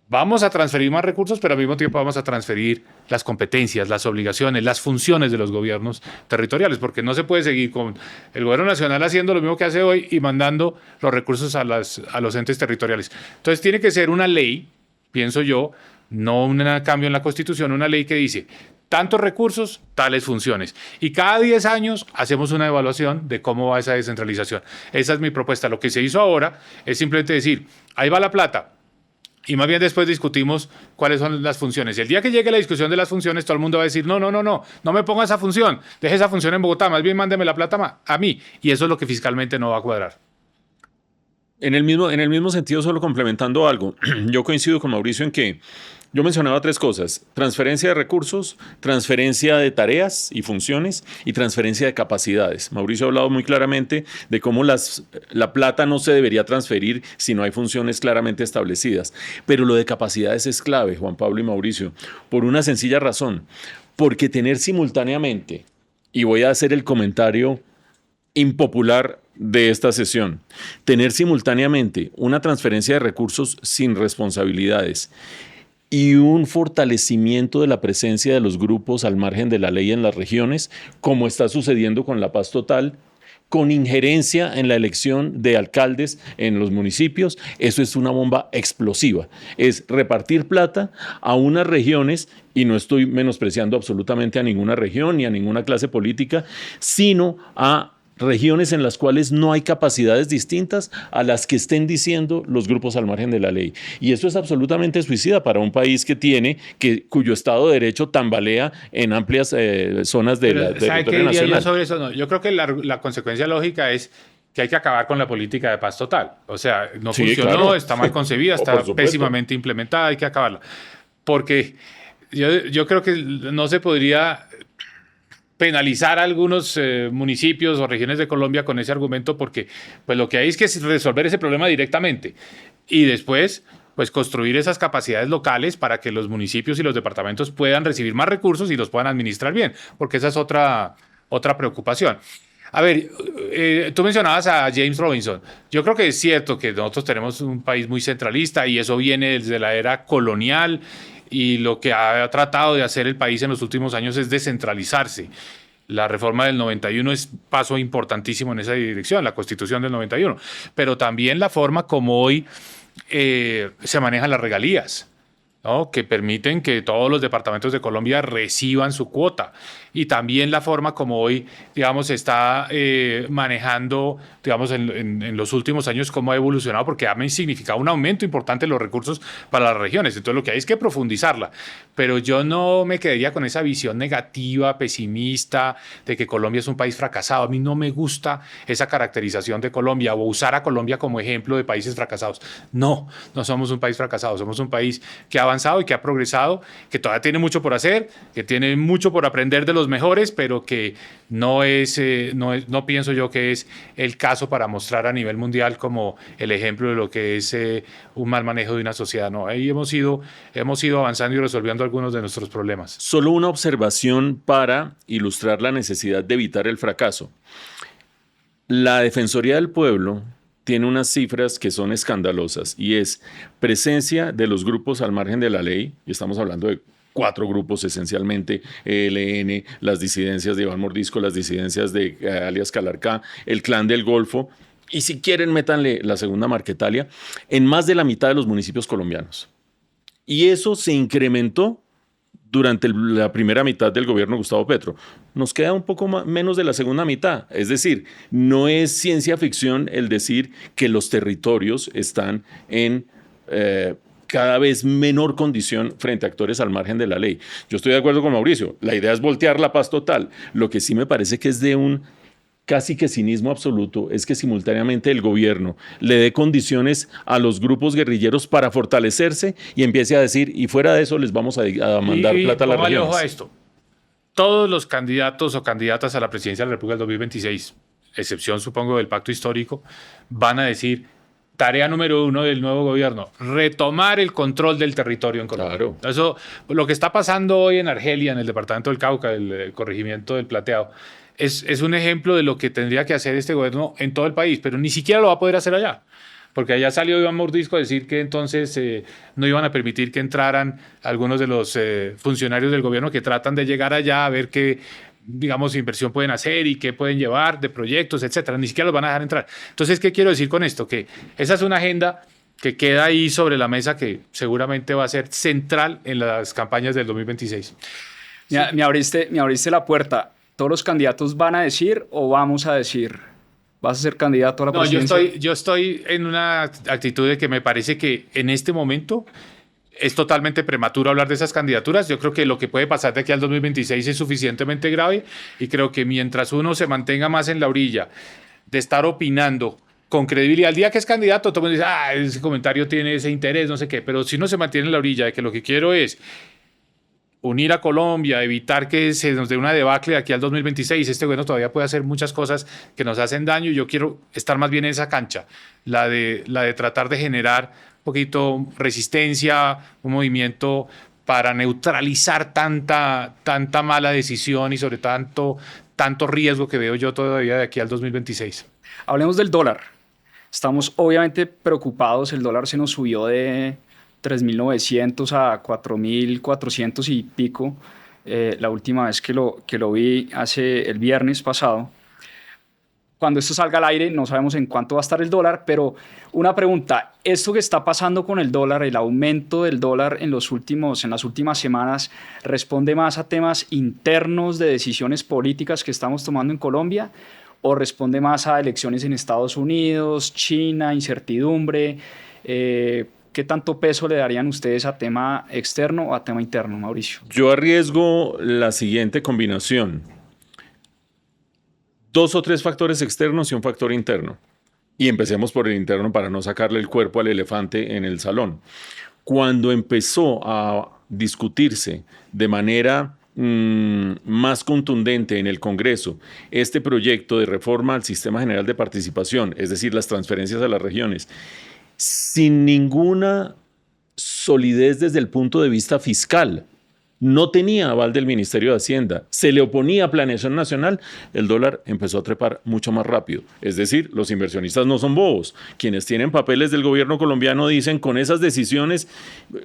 vamos a transferir más recursos, pero al mismo tiempo vamos a transferir las competencias, las obligaciones, las funciones de los gobiernos territoriales, porque no se puede seguir con el gobierno nacional haciendo lo mismo que hace hoy y mandando los recursos a los entes territoriales. Entonces tiene que ser una ley, pienso yo, no un cambio en la Constitución, una ley que dice tantos recursos, tales funciones. Y cada 10 años hacemos una evaluación de cómo va esa descentralización. Esa es mi propuesta. Lo que se hizo ahora es simplemente decir, ahí va la plata. Y más bien después discutimos cuáles son las funciones. Y el día que llegue la discusión de las funciones, todo el mundo va a decir, no me ponga esa función, deje esa función en Bogotá, más bien mándeme la plata a mí. Y eso es lo que fiscalmente no va a cuadrar. En el mismo sentido, solo complementando algo, yo coincido con Mauricio en que yo mencionaba 3 cosas: transferencia de recursos, transferencia de tareas y funciones y transferencia de capacidades. Mauricio ha hablado muy claramente de cómo la plata no se debería transferir si no hay funciones claramente establecidas. Pero lo de capacidades es clave, Juan Pablo y Mauricio, por una sencilla razón. Porque tener simultáneamente, y voy a hacer el comentario impopular de esta sesión, tener simultáneamente una transferencia de recursos sin responsabilidades y un fortalecimiento de la presencia de los grupos al margen de la ley en las regiones, como está sucediendo con la Paz Total, con injerencia en la elección de alcaldes en los municipios, eso es una bomba explosiva. Es repartir plata a unas regiones, y no estoy menospreciando absolutamente a ninguna región ni a ninguna clase política, sino a regiones en las cuales no hay capacidades distintas a las que estén diciendo los grupos al margen de la ley. Y eso es absolutamente suicida para un país cuyo Estado de Derecho tambalea en amplias zonas del territorio nacional. Yo sobre eso no. Yo creo que la consecuencia lógica es que hay que acabar con la política de paz total. O sea, no funcionó, claro. Está mal concebida, está pésimamente implementada, hay que acabarla. Porque yo creo que no se podría penalizar a algunos municipios o regiones de Colombia con ese argumento, porque pues lo que hay es que resolver ese problema directamente y después pues construir esas capacidades locales para que los municipios y los departamentos puedan recibir más recursos y los puedan administrar bien, porque esa es otra preocupación. A ver, tú mencionabas a James Robinson. Yo creo que es cierto que nosotros tenemos un país muy centralista y eso viene desde la era colonial, y lo que ha tratado de hacer el país en los últimos años es descentralizarse. La reforma del 91 es paso importantísimo en esa dirección, la Constitución del 91, pero también la forma como hoy se manejan las regalías, ¿no? Que permiten que todos los departamentos de Colombia reciban su cuota, y también la forma como hoy, digamos, se está manejando, digamos, en los últimos años, cómo ha evolucionado, porque ha significado un aumento importante de los recursos para las regiones. Entonces lo que hay es que profundizarla, pero yo no me quedaría con esa visión negativa, pesimista, de que Colombia es un país fracasado. A mí no me gusta esa caracterización de Colombia o usar a Colombia como ejemplo de países fracasados. No somos un país fracasado, somos un país que ha avanzado y que ha progresado, que todavía tiene mucho por hacer, que tiene mucho por aprender de los mejores, pero que no pienso yo que es el caso para mostrar a nivel mundial como el ejemplo de lo que es un mal manejo de una sociedad. No, ahí hemos ido avanzando y resolviendo algunos de nuestros problemas. Solo una observación para ilustrar la necesidad de evitar el fracaso. La Defensoría del Pueblo tiene unas cifras que son escandalosas y es presencia de los grupos al margen de la ley, y estamos hablando de 4 grupos esencialmente: ELN, las disidencias de Iván Mordisco, las disidencias de alias Calarcá, el Clan del Golfo, y si quieren métanle la segunda Marquetalia, en más de la mitad de los municipios colombianos. Y eso se incrementó durante la primera mitad del gobierno de Gustavo Petro. Nos queda un poco menos de la segunda mitad. Es decir, no es ciencia ficción el decir que los territorios están en cada vez menor condición frente a actores al margen de la ley. Yo estoy de acuerdo con Mauricio. La idea es voltear la paz total. Lo que sí me parece que es de un casi que cinismo absoluto es que simultáneamente el gobierno le dé condiciones a los grupos guerrilleros para fortalecerse y empiece a decir, y fuera de eso les vamos a mandar plata a las regiones. Ojo a esto. Todos los candidatos o candidatas a la presidencia de la República del 2026, excepción supongo del pacto histórico, van a decir: tarea número 1 del nuevo gobierno, retomar el control del territorio en Colombia. Claro. Eso, lo que está pasando hoy en Argelia, en el departamento del Cauca, el corregimiento del Plateado, es un ejemplo de lo que tendría que hacer este gobierno en todo el país, pero ni siquiera lo va a poder hacer allá. Porque allá salió Iván Mordisco a decir que entonces no iban a permitir que entraran algunos de los funcionarios del gobierno que tratan de llegar allá a ver qué, digamos, inversión pueden hacer y qué pueden llevar de proyectos, etcétera. Ni siquiera los van a dejar entrar. Entonces, ¿qué quiero decir con esto? Que esa es una agenda que queda ahí sobre la mesa, que seguramente va a ser central en las campañas del 2026. Me abriste la puerta. ¿Todos los candidatos van a decir o vamos a decir? ¿Vas a ser candidato a la presidencia? No, yo estoy en una actitud de que me parece que en este momento es totalmente prematuro hablar de esas candidaturas. Yo creo que lo que puede pasar de aquí al 2026 es suficientemente grave, y creo que mientras uno se mantenga más en la orilla de estar opinando con credibilidad, el día que es candidato, todo el mundo dice: ese comentario tiene ese interés, no sé qué, pero si uno se mantiene en la orilla de que lo que quiero es unir a Colombia, evitar que se nos dé una debacle de aquí al 2026. Este gobierno todavía puede hacer muchas cosas que nos hacen daño, y yo quiero estar más bien en esa cancha, la de tratar de generar un poquito resistencia, un movimiento para neutralizar tanta mala decisión y sobre tanto riesgo que veo yo todavía de aquí al 2026. Hablemos del dólar. Estamos obviamente preocupados. El dólar se nos subió de 3.900 a 4.400 y pico la última vez que lo vi, hace el viernes pasado. Cuando esto salga al aire no sabemos en cuánto va a estar el dólar, pero una pregunta: ¿esto que está pasando con el dólar, el aumento del dólar en las últimas semanas, responde más a temas internos de decisiones políticas que estamos tomando en Colombia, o responde más a elecciones en Estados Unidos, China, incertidumbre? ¿Qué tanto peso le darían ustedes a tema externo o a tema interno, Mauricio? Yo arriesgo la siguiente combinación: 2 o 3 factores externos y un factor interno. Y empecemos por el interno para no sacarle el cuerpo al elefante en el salón. Cuando empezó a discutirse de manera más contundente en el Congreso este proyecto de reforma al Sistema General de Participación, es decir, las transferencias a las regiones, sin ninguna solidez desde el punto de vista fiscal, no tenía aval del Ministerio de Hacienda, se le oponía a Planeación Nacional, el dólar empezó a trepar mucho más rápido. Es decir, los inversionistas no son bobos. Quienes tienen papeles del gobierno colombiano dicen: con esas decisiones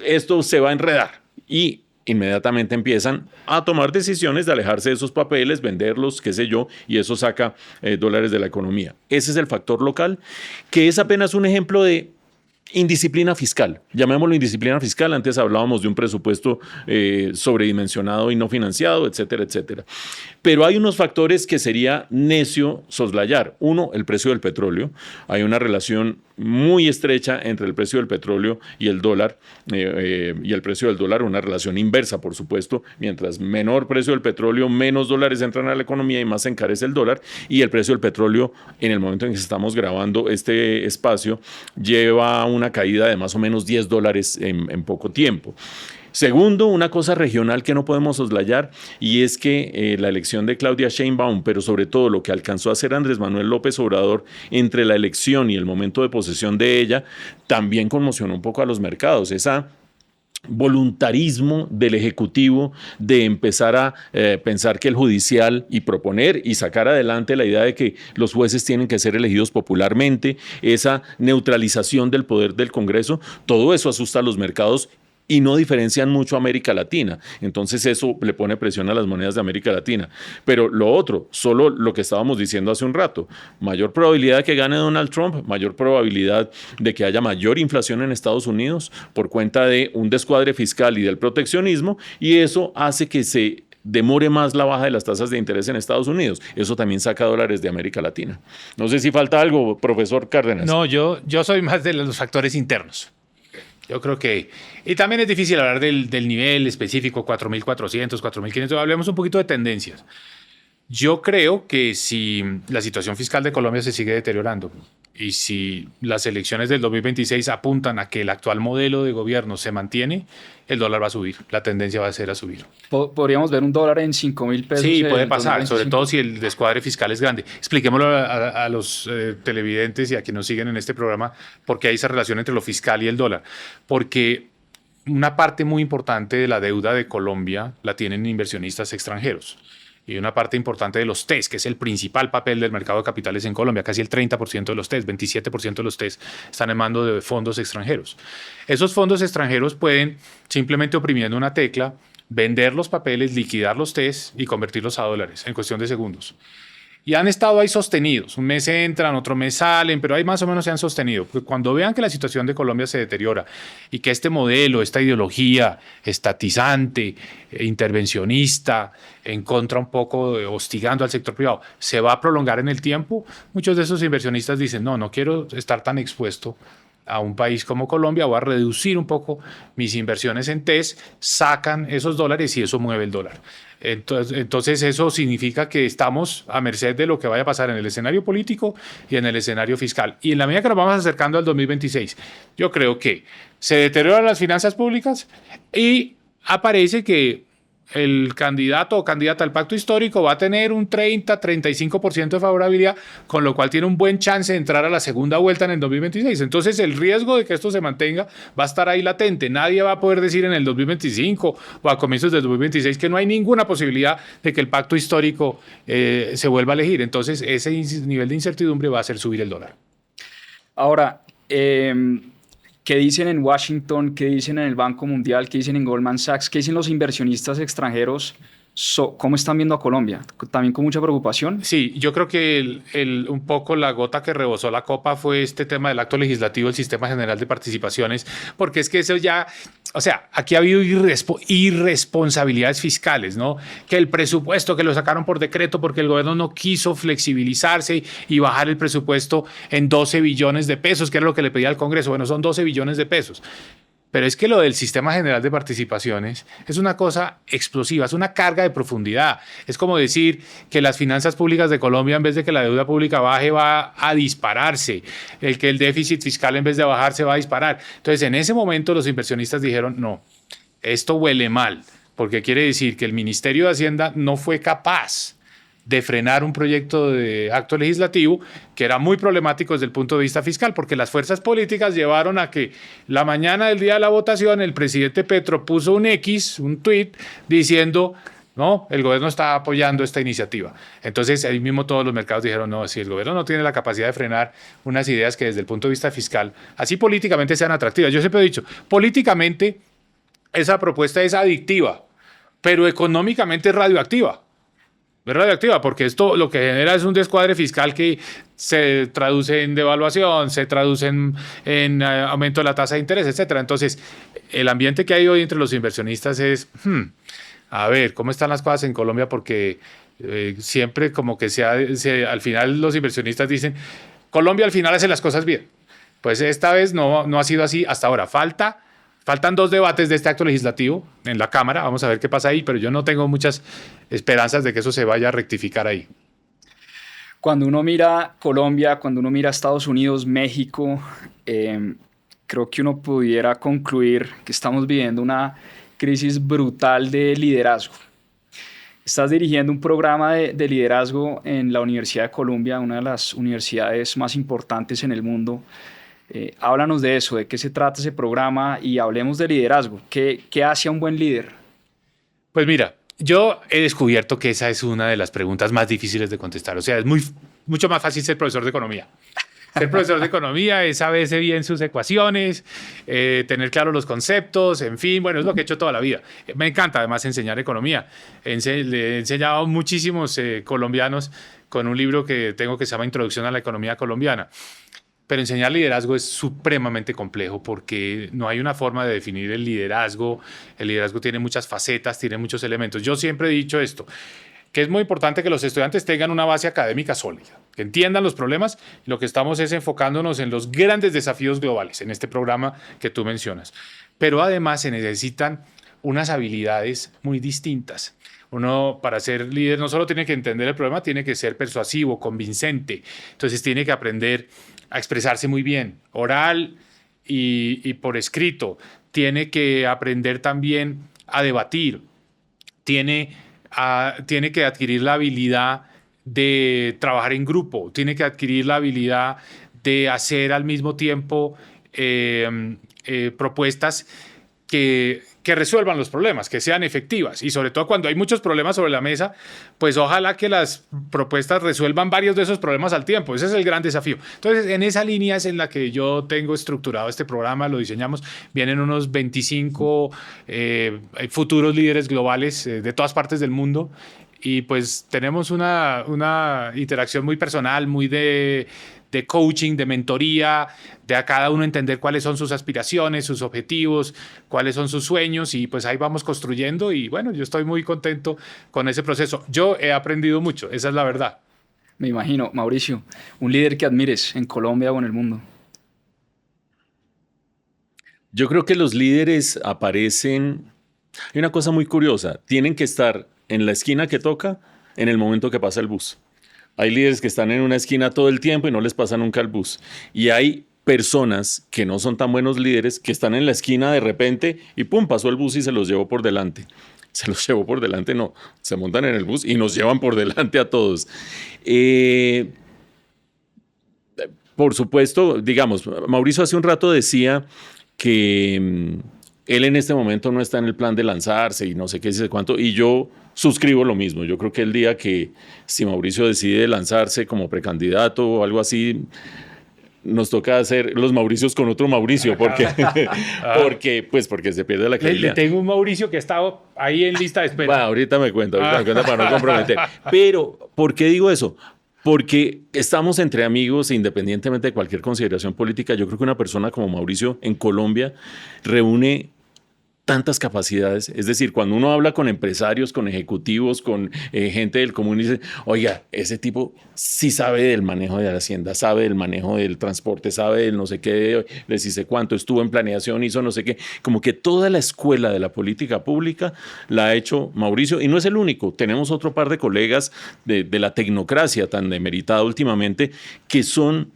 esto se va a enredar. Y inmediatamente empiezan a tomar decisiones de alejarse de esos papeles, venderlos, qué sé yo, y eso saca dólares de la economía. Ese es el factor local, que es apenas un ejemplo de indisciplina fiscal. Llamémoslo indisciplina fiscal. Antes hablábamos de un presupuesto sobredimensionado y no financiado, etcétera, etcétera. Pero hay unos factores que sería necio soslayar. Uno, el precio del petróleo. Hay una relación muy estrecha entre el precio del petróleo y el dólar, y el precio del dólar, una relación inversa, por supuesto. Mientras menor precio del petróleo, menos dólares entran a la economía y más se encarece el dólar. Y el precio del petróleo, en el momento en que estamos grabando este espacio, lleva una caída de más o menos $10 en poco tiempo. Segundo, una cosa regional que no podemos soslayar, y es que la elección de Claudia Sheinbaum, pero sobre todo lo que alcanzó a hacer Andrés Manuel López Obrador entre la elección y el momento de posesión de ella, también conmocionó un poco a los mercados. Esa voluntarismo del Ejecutivo de empezar a pensar que el judicial, y proponer y sacar adelante la idea de que los jueces tienen que ser elegidos popularmente, esa neutralización del poder del Congreso, todo eso asusta a los mercados y no diferencian mucho a América Latina. Entonces eso le pone presión a las monedas de América Latina. Pero lo otro, solo lo que estábamos diciendo hace un rato, mayor probabilidad de que gane Donald Trump, mayor probabilidad de que haya mayor inflación en Estados Unidos por cuenta de un descuadre fiscal y del proteccionismo, y eso hace que se demore más la baja de las tasas de interés en Estados Unidos. Eso también saca dólares de América Latina. No sé si falta algo, profesor Cárdenas. No, yo soy más de los factores internos. Yo creo que... Y también es difícil hablar del nivel específico, 4.400, 4.500. Hablemos un poquito de tendencias. Yo creo que si la situación fiscal de Colombia se sigue deteriorando y si las elecciones del 2026 apuntan a que el actual modelo de gobierno se mantiene, el dólar va a subir. La tendencia va a ser a subir. Podríamos ver un dólar en 5.000 pesos. Sí, puede pasar, 2025. sobre todo si el descuadre fiscal es grande. Expliquémoslo a los televidentes y a quienes nos siguen en este programa por qué hay esa relación entre lo fiscal y el dólar. Porque una parte muy importante de la deuda de Colombia la tienen inversionistas extranjeros. Y una parte importante de los TES, que es el principal papel del mercado de capitales en Colombia, casi el 30% de los TES, 27% de los TES están en manos de fondos extranjeros. Esos fondos extranjeros pueden, simplemente oprimiendo una tecla, vender los papeles, liquidar los TES y convertirlos a dólares en cuestión de segundos. Y han estado ahí sostenidos. Un mes entran, otro mes salen, pero ahí más o menos se han sostenido. Porque cuando vean que la situación de Colombia se deteriora y que este modelo, esta ideología estatizante, intervencionista, en contra un poco, hostigando al sector privado, se va a prolongar en el tiempo, muchos de esos inversionistas dicen, no quiero estar tan expuesto a un país como Colombia, voy a reducir un poco mis inversiones en TES, sacan esos dólares y eso mueve el dólar. Entonces eso significa que estamos a merced de lo que vaya a pasar en el escenario político y en el escenario fiscal. Y en la medida que nos vamos acercando al 2026, yo creo que se deterioran las finanzas públicas y aparece que el candidato o candidata al pacto histórico va a tener un 30-35% de favorabilidad, con lo cual tiene un buen chance de entrar a la segunda vuelta en el 2026. Entonces el riesgo de que esto se mantenga va a estar ahí latente. Nadie va a poder decir en el 2025 o a comienzos del 2026 que no hay ninguna posibilidad de que el pacto histórico se vuelva a elegir. Entonces ese nivel de incertidumbre va a hacer subir el dólar. Ahora, ¿qué dicen en Washington? ¿Qué dicen en el Banco Mundial? ¿Qué dicen en Goldman Sachs? ¿Qué dicen los inversionistas extranjeros? ¿Cómo están viendo a Colombia? ¿También con mucha preocupación? Sí, yo creo que un poco la gota que rebosó la copa fue este tema del acto legislativo del Sistema General de Participaciones, porque es que eso ya, o sea, aquí ha habido irresponsabilidades fiscales, ¿no? Que el presupuesto que lo sacaron por decreto porque el gobierno no quiso flexibilizarse y bajar el presupuesto en 12 billones de pesos, que era lo que le pedía al Congreso. Bueno, son 12 billones de pesos. Pero es que lo del Sistema General de Participaciones es una cosa explosiva, es una carga de profundidad. Es como decir que las finanzas públicas de Colombia, en vez de que la deuda pública baje, va a dispararse. Que el déficit fiscal, en vez de bajarse, va a disparar. Entonces, en ese momento, los inversionistas dijeron, no, esto huele mal, porque quiere decir que el Ministerio de Hacienda no fue capaz de frenar un proyecto de acto legislativo que era muy problemático desde el punto de vista fiscal, porque las fuerzas políticas llevaron a que la mañana del día de la votación el presidente Petro puso un tweet diciendo, no, el gobierno está apoyando esta iniciativa. Entonces ahí mismo todos los mercados dijeron, no, si el gobierno no tiene la capacidad de frenar unas ideas que desde el punto de vista fiscal, así políticamente sean atractivas. Yo siempre he dicho, políticamente esa propuesta es adictiva, pero económicamente es radioactiva. Es radioactiva porque esto lo que genera es un descuadre fiscal que se traduce en devaluación, se traduce en aumento de la tasa de interés, etcétera. Entonces, el ambiente que hay hoy entre los inversionistas es, a ver, ¿cómo están las cosas en Colombia? Porque siempre como que al final los inversionistas dicen, Colombia al final hace las cosas bien. Pues esta vez no ha sido así hasta ahora. Faltan 2 debates de este acto legislativo en la Cámara. Vamos a ver qué pasa ahí, pero yo no tengo muchas esperanzas de que eso se vaya a rectificar ahí. Cuando uno mira Colombia, cuando uno mira Estados Unidos, México, creo que uno pudiera concluir que estamos viviendo una crisis brutal de liderazgo. Estás dirigiendo un programa de liderazgo en la Universidad de Columbia, una de las universidades más importantes en el mundo. Háblanos de eso, de qué se trata ese programa y hablemos de liderazgo. ¿Qué hace a un buen líder? Pues mira, yo he descubierto que esa es una de las preguntas más difíciles de contestar. O sea, es mucho más fácil ser profesor de economía. Ser profesor de economía es saberse bien sus ecuaciones, tener claros los conceptos, en fin, bueno, es lo que he hecho toda la vida. Me encanta además enseñar economía. Le he enseñado a muchísimos colombianos con un libro que tengo que se llama Introducción a la Economía Colombiana. Pero enseñar liderazgo es supremamente complejo porque no hay una forma de definir el liderazgo. El liderazgo tiene muchas facetas, tiene muchos elementos. Yo siempre he dicho esto, que es muy importante que los estudiantes tengan una base académica sólida, que entiendan los problemas. Lo que estamos es enfocándonos en los grandes desafíos globales en este programa que tú mencionas. Pero además se necesitan unas habilidades muy distintas. Uno, para ser líder, no solo tiene que entender el problema, tiene que ser persuasivo, convincente. Entonces tiene que aprender a expresarse muy bien, oral y por escrito. Tiene que aprender también a debatir. Tiene que adquirir la habilidad de trabajar en grupo. Tiene que adquirir la habilidad de hacer al mismo tiempo propuestas que resuelvan los problemas, que sean efectivas. Y sobre todo cuando hay muchos problemas sobre la mesa, pues ojalá que las propuestas resuelvan varios de esos problemas al tiempo. Ese es el gran desafío. Entonces, en esa línea es en la que yo tengo estructurado este programa, lo diseñamos. Vienen unos 25 futuros líderes globales de todas partes del mundo. Y pues tenemos una interacción muy personal, muy de coaching, de mentoría, de a cada uno entender cuáles son sus aspiraciones, sus objetivos, cuáles son sus sueños, y pues ahí vamos construyendo. Y bueno, yo estoy muy contento con ese proceso. Yo he aprendido mucho, esa es la verdad. Me imagino. Mauricio, un líder que admires en Colombia o en el mundo. Yo creo que los líderes aparecen... Hay una cosa muy curiosa, tienen que estar en la esquina que toca en el momento que pasa el bus. Hay líderes que están en una esquina todo el tiempo y no les pasa nunca el bus. Y hay personas que no son tan buenos líderes que están en la esquina de repente y pum, pasó el bus y se los llevó por delante. Se los llevó por delante, no, se montan en el bus y nos llevan por delante a todos. Por supuesto, digamos, Mauricio hace un rato decía que él en este momento no está en el plan de lanzarse y no sé qué, sé cuánto, y yo suscribo lo mismo. Yo creo que el día que si Mauricio decide lanzarse como precandidato o algo así, nos toca hacer los Mauricios con otro Mauricio, porque se pierde la credibilidad. Tengo un Mauricio que ha estado ahí en lista de espera. Bueno, ahorita me cuento para no comprometer. Pero, ¿por qué digo eso? Porque estamos entre amigos, independientemente de cualquier consideración política. Yo creo que una persona como Mauricio en Colombia reúne tantas capacidades. Es decir, cuando uno habla con empresarios, con ejecutivos, con gente del común y dice, oiga, ese tipo sí sabe del manejo de la hacienda, sabe del manejo del transporte, sabe del no sé qué, les dice cuánto, estuvo en planeación, hizo no sé qué. Como que toda la escuela de la política pública la ha hecho Mauricio, y no es el único. Tenemos otro par de colegas de la tecnocracia tan demeritada últimamente que son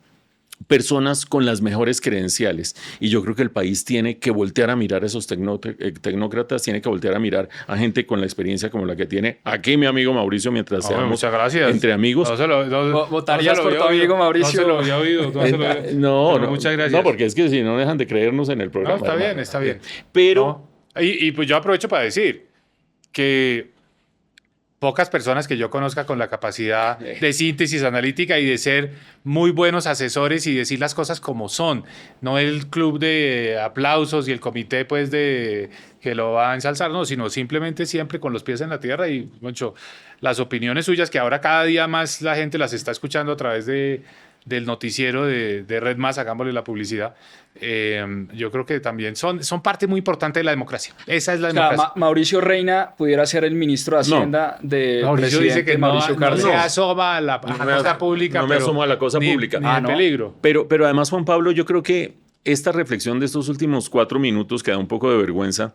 personas con las mejores credenciales, y yo creo que el país tiene que voltear a mirar a esos tecnócratas, tiene que voltear a mirar a gente con la experiencia como la que tiene aquí mi amigo Mauricio, mientras seamos muchas gracias. Entre amigos. ¿Votarías por tu amigo Mauricio? No se lo había oído. No, muchas gracias. No, porque es que si no dejan de creernos en el programa. No, está bien. Pero... No. Y pues yo aprovecho para decir que pocas personas que yo conozca con la capacidad de síntesis analítica y de ser muy buenos asesores y decir las cosas como son, no el club de aplausos y el comité pues de que lo va a ensalzar, no, sino simplemente siempre con los pies en la tierra. Y mucho las opiniones suyas, que ahora cada día más la gente las está escuchando a través de del noticiero de Red Más, hagámosle la publicidad. Yo creo que también son parte muy importante de la democracia. Esa es la democracia. Mauricio Reina pudiera ser el ministro de Hacienda de Mauricio dice que Mauricio no Cárdenas. se asoma a la cosa pública. No me asomo a la cosa pública. Ni en peligro. Pero además, Juan Pablo, yo creo que esta reflexión de estos últimos 4 minutos que da un poco de vergüenza,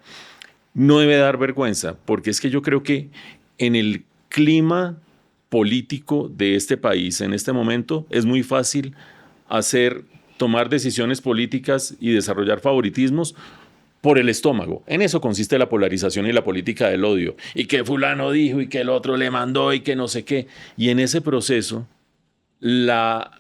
no debe dar vergüenza, porque es que yo creo que en el clima político de este país en este momento es muy fácil tomar decisiones políticas y desarrollar favoritismos por el estómago. En eso consiste la polarización y la política del odio. Y que fulano dijo y que el otro le mandó y que no sé qué. Y en ese proceso, la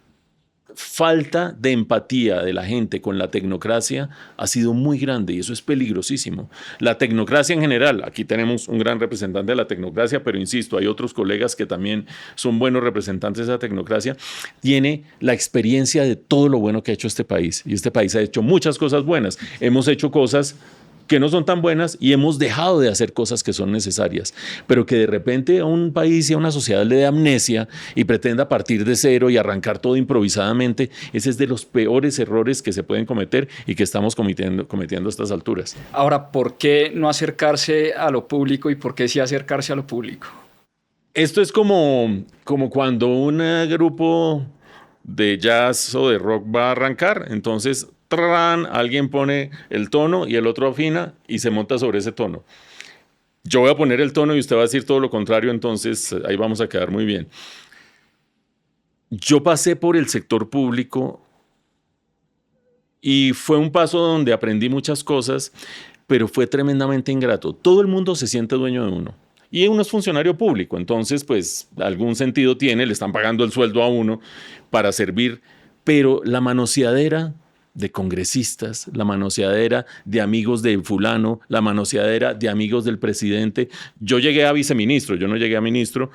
falta de empatía de la gente con la tecnocracia ha sido muy grande y eso es peligrosísimo. La tecnocracia en general, aquí tenemos un gran representante de la tecnocracia, pero insisto, hay otros colegas que también son buenos representantes de la tecnocracia, tiene la experiencia de todo lo bueno que ha hecho este país y este país ha hecho muchas cosas buenas. Hemos hecho cosas que no son tan buenas y hemos dejado de hacer cosas que son necesarias, pero que de repente a un país y a una sociedad le dé amnesia y pretenda partir de cero y arrancar todo improvisadamente, ese es de los peores errores que se pueden cometer y que estamos cometiendo a estas alturas. Ahora, ¿por qué no acercarse a lo público y por qué sí acercarse a lo público? Esto es como cuando un grupo de jazz o de rock va a arrancar, entonces alguien pone el tono y el otro afina y se monta sobre ese tono. Yo voy a poner el tono y usted va a decir todo lo contrario, entonces ahí vamos a quedar muy bien. Yo pasé por el sector público y fue un paso donde aprendí muchas cosas, pero fue tremendamente ingrato. Todo el mundo se siente dueño de uno. Y uno es funcionario público, entonces pues algún sentido tiene, le están pagando el sueldo a uno para servir, pero la manoseadera de congresistas, la manoseadera de amigos de fulano, la manoseadera de amigos del presidente. Yo llegué a viceministro, yo no llegué a ministro,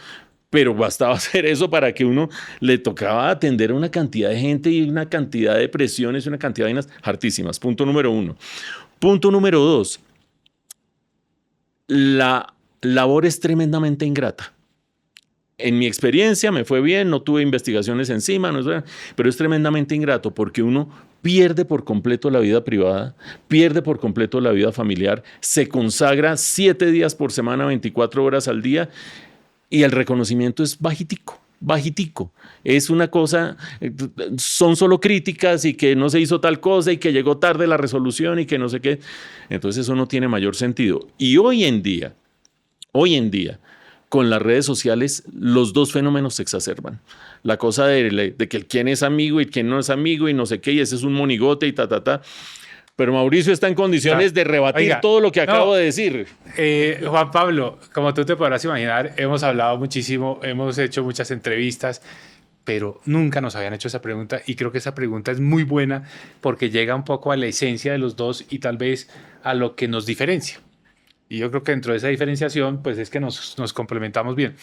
pero bastaba hacer eso para que uno le tocaba atender a una cantidad de gente y una cantidad de presiones, una cantidad de vainas hartísimas. Punto número 1. Punto número 2. La labor es tremendamente ingrata. En mi experiencia me fue bien, no tuve investigaciones encima, pero es tremendamente ingrato porque uno pierde por completo la vida privada, pierde por completo la vida familiar, se consagra 7 días por semana, 24 horas al día y el reconocimiento es bajitico. Es una cosa, son solo críticas y que no se hizo tal cosa y que llegó tarde la resolución y que no sé qué. Entonces eso no tiene mayor sentido. Y hoy en día, con las redes sociales, los dos fenómenos se exacerban. La cosa de que quién es amigo y quién no es amigo y no sé qué, y ese es un monigote y ta. Pero Mauricio está en condiciones de rebatir todo lo que acabo de decir. Juan Pablo, como tú te podrás imaginar, hemos hablado muchísimo, hemos hecho muchas entrevistas, pero nunca nos habían hecho esa pregunta y creo que esa pregunta es muy buena porque llega un poco a la esencia de los dos y tal vez a lo que nos diferencia. Y yo creo que dentro de esa diferenciación, pues es que nos complementamos bien.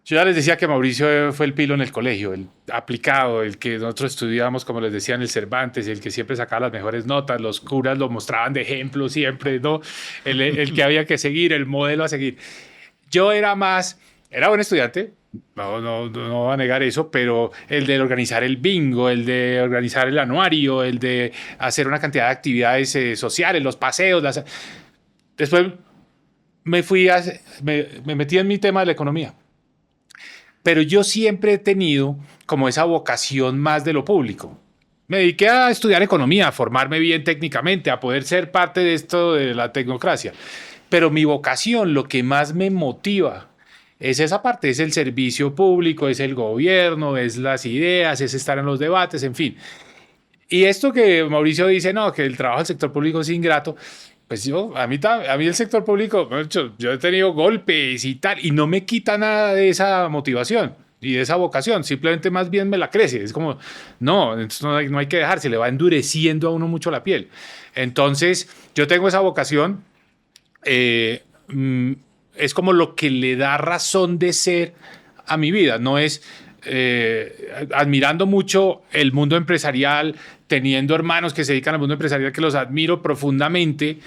Yo ya les decía que Mauricio fue el pilo en el colegio, el aplicado, el que nosotros estudiábamos, como les decía, en el Cervantes, el que siempre sacaba las mejores notas, los curas lo mostraban de ejemplo siempre, ¿no? El que había que seguir, el modelo a seguir. Yo era buen estudiante, no voy a negar eso, pero el de organizar el bingo, el de organizar el anuario, el de hacer una cantidad de actividades sociales, los paseos, Después me metí en mi tema de la economía. Pero yo siempre he tenido como esa vocación más de lo público. Me dediqué a estudiar economía, a formarme bien técnicamente, a poder ser parte de esto de la tecnocracia. Pero mi vocación, lo que más me motiva, es esa parte, es el servicio público, es el gobierno, es las ideas, es estar en los debates, en fin. Y esto que Mauricio dice, no, que el trabajo del sector público es ingrato, pues a mí el sector público, yo he tenido golpes y tal, y no me quita nada de esa motivación y de esa vocación, simplemente más bien me la crece. Es como, no hay que dejar, se le va endureciendo a uno mucho la piel. Entonces, yo tengo esa vocación, es como lo que le da razón de ser a mi vida, no es admirando mucho el mundo empresarial, teniendo hermanos que se dedican al mundo empresarial que los admiro profundamente.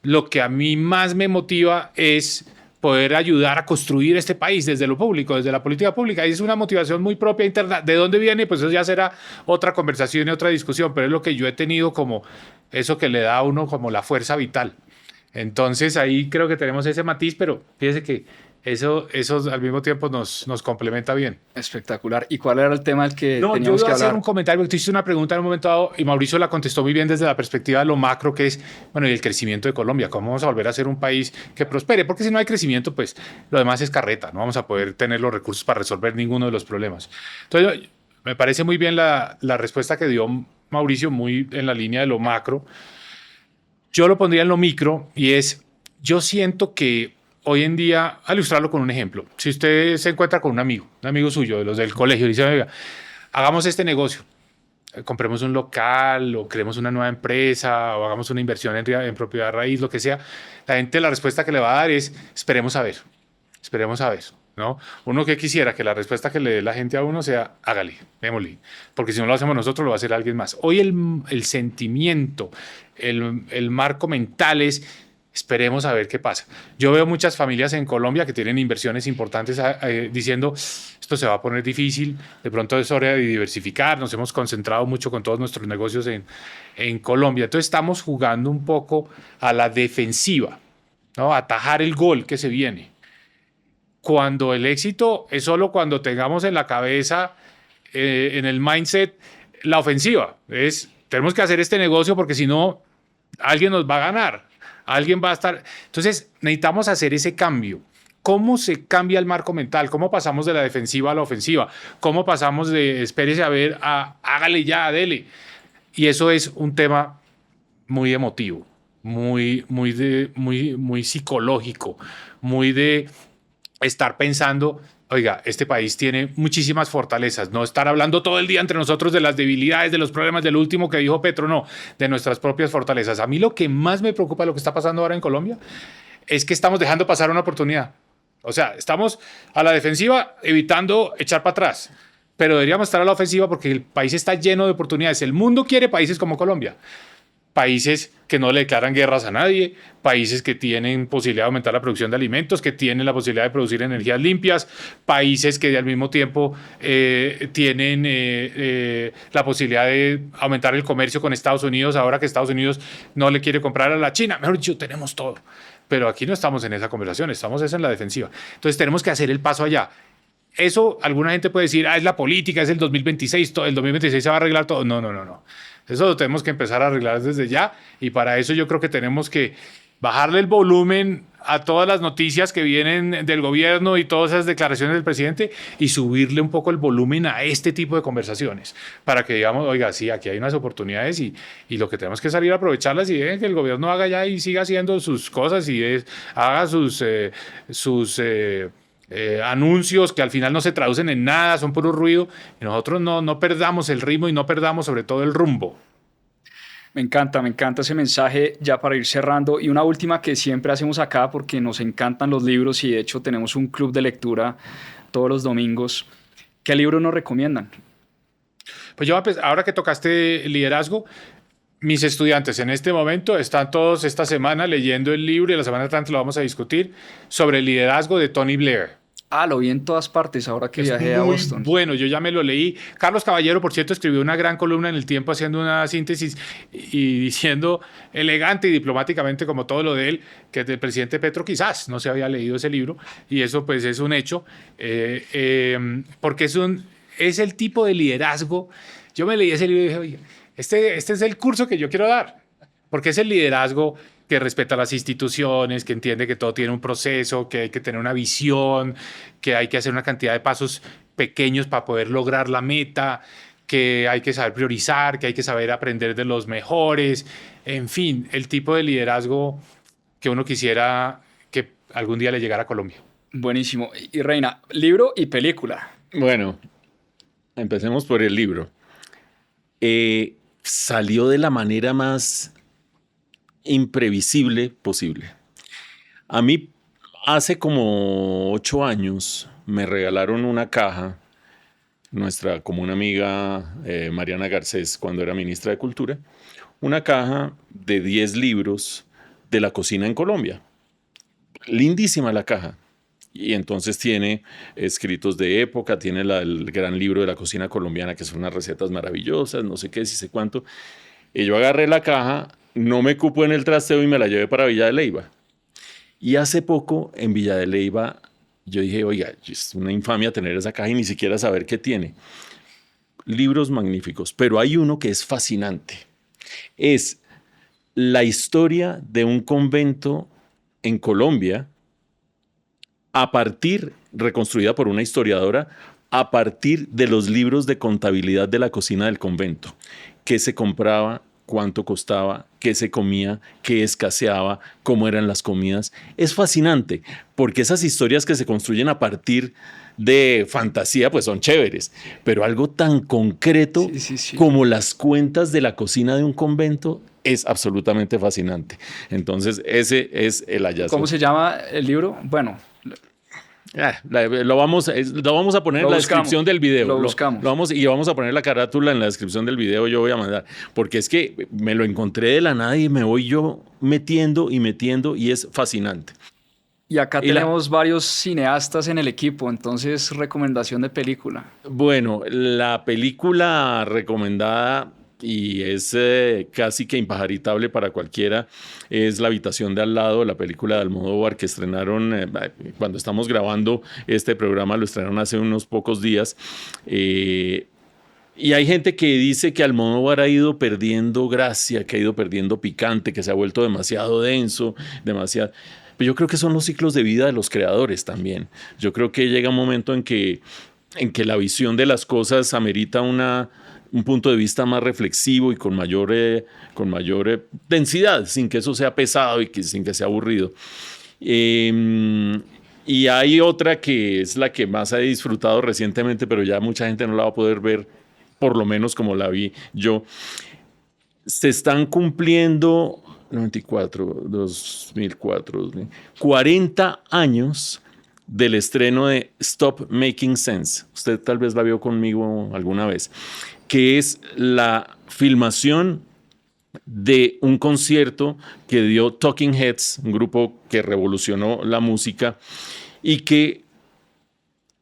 Lo que a mí más me motiva es poder ayudar a construir este país desde lo público, desde la política pública. Y es una motivación muy propia interna. ¿De dónde viene? Pues eso ya será otra conversación y otra discusión, pero es lo que yo he tenido como eso que le da a uno como la fuerza vital. Entonces ahí creo que tenemos ese matiz, pero fíjese que eso al mismo tiempo nos complementa bien. Espectacular. ¿Y cuál era el tema del que No, yo teníamos iba que a hacer hablar? un comentario, porque tú hiciste una pregunta en un momento dado y Mauricio la contestó muy bien desde la perspectiva de lo macro, que es, bueno, y el crecimiento de Colombia. ¿Cómo vamos a volver a ser un país que prospere? Porque si no hay crecimiento, pues lo demás es carreta. No vamos a poder tener los recursos para resolver ninguno de los problemas. Entonces, me parece muy bien la respuesta que dio Mauricio, muy en la línea de lo macro. Yo lo pondría en lo micro y es, yo siento que hoy en día, al ilustrarlo con un ejemplo, si usted se encuentra con un amigo suyo, de los del colegio, y dice, oiga, hagamos este negocio, compremos un local o creemos una nueva empresa o hagamos una inversión en propiedad raíz, lo que sea, la gente la respuesta que le va a dar es, esperemos a ver, ¿no? Uno que quisiera que la respuesta que le dé la gente a uno sea, hágale, démosle, porque si no lo hacemos nosotros, lo va a hacer alguien más. Hoy el sentimiento, el marco mental es, esperemos a ver qué pasa. Yo veo muchas familias en Colombia que tienen inversiones importantes diciendo, esto se va a poner difícil, de pronto es hora de diversificar, nos hemos concentrado mucho con todos nuestros negocios en Colombia, entonces estamos jugando un poco a la defensiva, ¿no? A atajar el gol que se viene. Cuando el éxito es solo cuando tengamos en la cabeza, en el mindset, la ofensiva. Tenemos que hacer este negocio porque si no, alguien nos va a ganar. Alguien va a estar... Entonces, necesitamos hacer ese cambio. ¿Cómo se cambia el marco mental? ¿Cómo pasamos de la defensiva a la ofensiva? ¿Cómo pasamos de espérese a ver a hágale ya, dele? Y eso es un tema muy emotivo, muy psicológico, muy de estar pensando, oiga, este país tiene muchísimas fortalezas, no estar hablando todo el día entre nosotros de las debilidades, de los problemas, del último que dijo Petro, no, de nuestras propias fortalezas. A mí lo que más me preocupa de lo que está pasando ahora en Colombia es que estamos dejando pasar una oportunidad. O sea, estamos a la defensiva evitando echar para atrás, pero deberíamos estar a la ofensiva porque el país está lleno de oportunidades. El mundo quiere países como Colombia. Países que no le declaran guerras a nadie, países que tienen posibilidad de aumentar la producción de alimentos, que tienen la posibilidad de producir energías limpias, países que al mismo tiempo tienen la posibilidad de aumentar el comercio con Estados Unidos, ahora que Estados Unidos no le quiere comprar a la China. Mejor dicho, tenemos todo. Pero aquí no estamos en esa conversación, estamos en la defensiva. Entonces tenemos que hacer el paso allá. Eso, alguna gente puede decir, es la política, es el 2026, el 2026 se va a arreglar todo. No. Eso lo tenemos que empezar a arreglar desde ya y para eso yo creo que tenemos que bajarle el volumen a todas las noticias que vienen del gobierno y todas esas declaraciones del presidente y subirle un poco el volumen a este tipo de conversaciones para que digamos, oiga, sí, aquí hay unas oportunidades y lo que tenemos que salir a aprovecharlas y que el gobierno haga ya y siga haciendo sus cosas y haga sus anuncios que al final no se traducen en nada, son puro ruido y nosotros no perdamos el ritmo y no perdamos sobre todo el rumbo. Me encanta ese mensaje ya para ir cerrando. Y una última que siempre hacemos acá porque nos encantan los libros y de hecho tenemos un club de lectura todos los domingos. ¿Qué libro nos recomiendan? Pues yo, ahora que tocaste liderazgo, mis estudiantes en este momento están todos esta semana leyendo el libro y la semana entrante lo vamos a discutir sobre el liderazgo de Tony Blair. Lo vi en todas partes ahora que viajé a Boston. Bueno, yo ya me lo leí. Carlos Caballero, por cierto, escribió una gran columna en El Tiempo haciendo una síntesis y diciendo elegante y diplomáticamente como todo lo de él, que el presidente Petro quizás no se había leído ese libro y eso pues es un hecho, porque es el tipo de liderazgo. Yo me leí ese libro y dije, oye, este es el curso que yo quiero dar, porque es el liderazgo que respeta las instituciones, que entiende que todo tiene un proceso, que hay que tener una visión, que hay que hacer una cantidad de pasos pequeños para poder lograr la meta, que hay que saber priorizar, que hay que saber aprender de los mejores, en fin, el tipo de liderazgo que uno quisiera que algún día le llegara a Colombia. Buenísimo. Y Reina, libro y película. Bueno, empecemos por el libro. Salió de la manera más imprevisible posible. A mí, hace como 8 años, me regalaron una caja, nuestra común amiga Mariana Garcés, cuando era ministra de Cultura, una caja de 10 libros de la cocina en Colombia. lindísima la caja. Y entonces tiene escritos de época, tiene el gran libro de la cocina colombiana, que son unas recetas maravillosas, no sé qué, si sé cuánto. Y yo agarré la caja, no me cupo en el trasteo y me la llevé para Villa de Leyva. Y hace poco en Villa de Leyva yo dije, oiga, es una infamia tener esa caja y ni siquiera saber qué tiene. Libros magníficos, pero hay uno que es fascinante. Es la historia de un convento en Colombia reconstruida por una historiadora, a partir de los libros de contabilidad de la cocina del convento. ¿Qué se compraba? ¿Cuánto costaba? ¿Qué se comía? ¿Qué escaseaba? ¿Cómo eran las comidas? Es fascinante, porque esas historias que se construyen a partir de fantasía, pues son chéveres, pero algo tan concreto como las cuentas de la cocina de un convento es absolutamente fascinante. Entonces, ese es el hallazgo. ¿Cómo se llama el libro? Bueno, lo vamos a poner en la descripción del video. Lo buscamos. Vamos a poner la carátula en la descripción del video. Yo voy a mandar, porque es que me lo encontré de la nada y me voy yo metiendo y es fascinante. Y acá tenemos varios cineastas en el equipo, entonces recomendación de película. Bueno, la película recomendada y es casi que impajaritable para cualquiera, es La habitación de al lado, la película de Almodóvar que estrenaron, cuando estamos grabando este programa, lo estrenaron hace unos pocos días. Y hay gente que dice que Almodóvar ha ido perdiendo gracia, que ha ido perdiendo picante, que se ha vuelto demasiado denso, demasiado... Pero yo creo que son los ciclos de vida de los creadores también. Yo creo que llega un momento en que la visión de las cosas amerita un punto de vista más reflexivo y con mayor densidad, sin que eso sea pesado y sin que sea aburrido. Y hay otra que es la que más he disfrutado recientemente, pero ya mucha gente no la va a poder ver, por lo menos como la vi yo. Se están cumpliendo 2004, 40 años del estreno de Stop Making Sense. Usted tal vez la vio conmigo alguna vez, que es la filmación de un concierto que dio Talking Heads, un grupo que revolucionó la música y que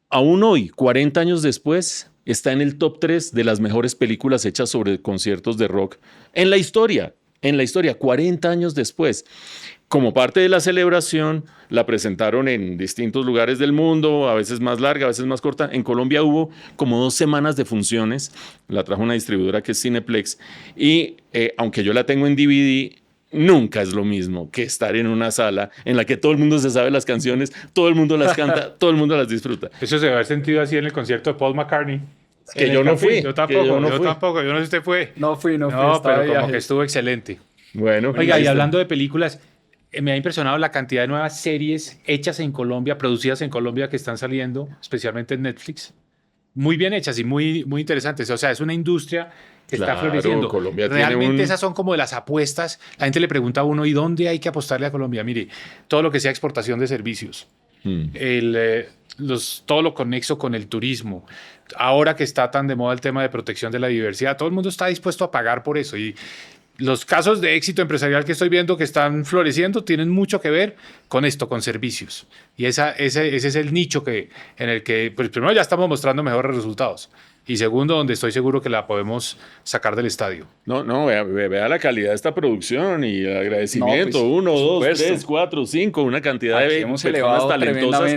aún hoy, 40 años después, está en el top 3 de las mejores películas hechas sobre conciertos de rock en la historia, 40 años después. Como parte de la celebración, la presentaron en distintos lugares del mundo, a veces más larga, a veces más corta. En Colombia hubo como 2 semanas de funciones, la trajo una distribuidora que es Cineplex, y aunque yo la tengo en DVD, nunca es lo mismo que estar en una sala en la que todo el mundo se sabe las canciones, todo el mundo las canta, todo el mundo las disfruta. Eso se debe haber sentido así en el concierto de Paul McCartney. Que yo no fui. Yo tampoco, yo no sé si usted fue. No fui. No, pero como que estuvo excelente. Bueno. Oiga, y hablando de películas, me ha impresionado la cantidad de nuevas series hechas en Colombia, producidas en Colombia, que están saliendo, especialmente en Netflix. Muy bien hechas y muy, muy interesantes. O sea, es una industria que está floreciendo. Colombia realmente esas son como de las apuestas. La gente le pregunta a uno, ¿y dónde hay que apostarle a Colombia? Mire, todo lo que sea exportación de servicios, todo lo conexo con el turismo. Ahora que está tan de moda el tema de protección de la diversidad, todo el mundo está dispuesto a pagar por eso. Y los casos de éxito empresarial que estoy viendo que están floreciendo tienen mucho que ver con esto, con servicios. Y ese es el nicho en el que, pues, primero, ya estamos mostrando mejores resultados. Y segundo, donde estoy seguro que la podemos sacar del estadio. No, vea la calidad de esta producción y el agradecimiento. 1, 2, 3, 4, 5, una cantidad aquí de hemos personas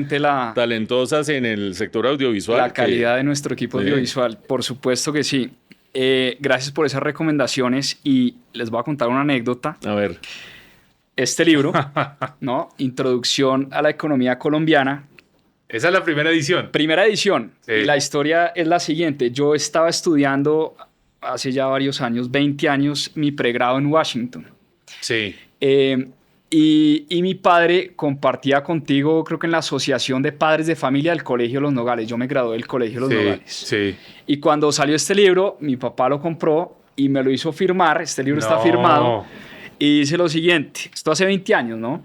elevado talentosas en el sector audiovisual. La calidad de nuestro equipo audiovisual, por supuesto que sí. Gracias por esas recomendaciones y les voy a contar una anécdota. A ver. Este libro, ¿no? Introducción a la economía colombiana. Esa es la primera edición. Primera edición. Sí. Y la historia es la siguiente. Yo estaba estudiando hace ya varios años, 20 años, mi pregrado en Washington. Sí. Y mi padre compartía contigo, creo que en la Asociación de Padres de Familia del Colegio Los Nogales. Yo me gradué del Colegio Los Nogales. Sí. Y cuando salió este libro, mi papá lo compró y me lo hizo firmar. Este libro está firmado. Y dice lo siguiente, esto hace 20 años, ¿no?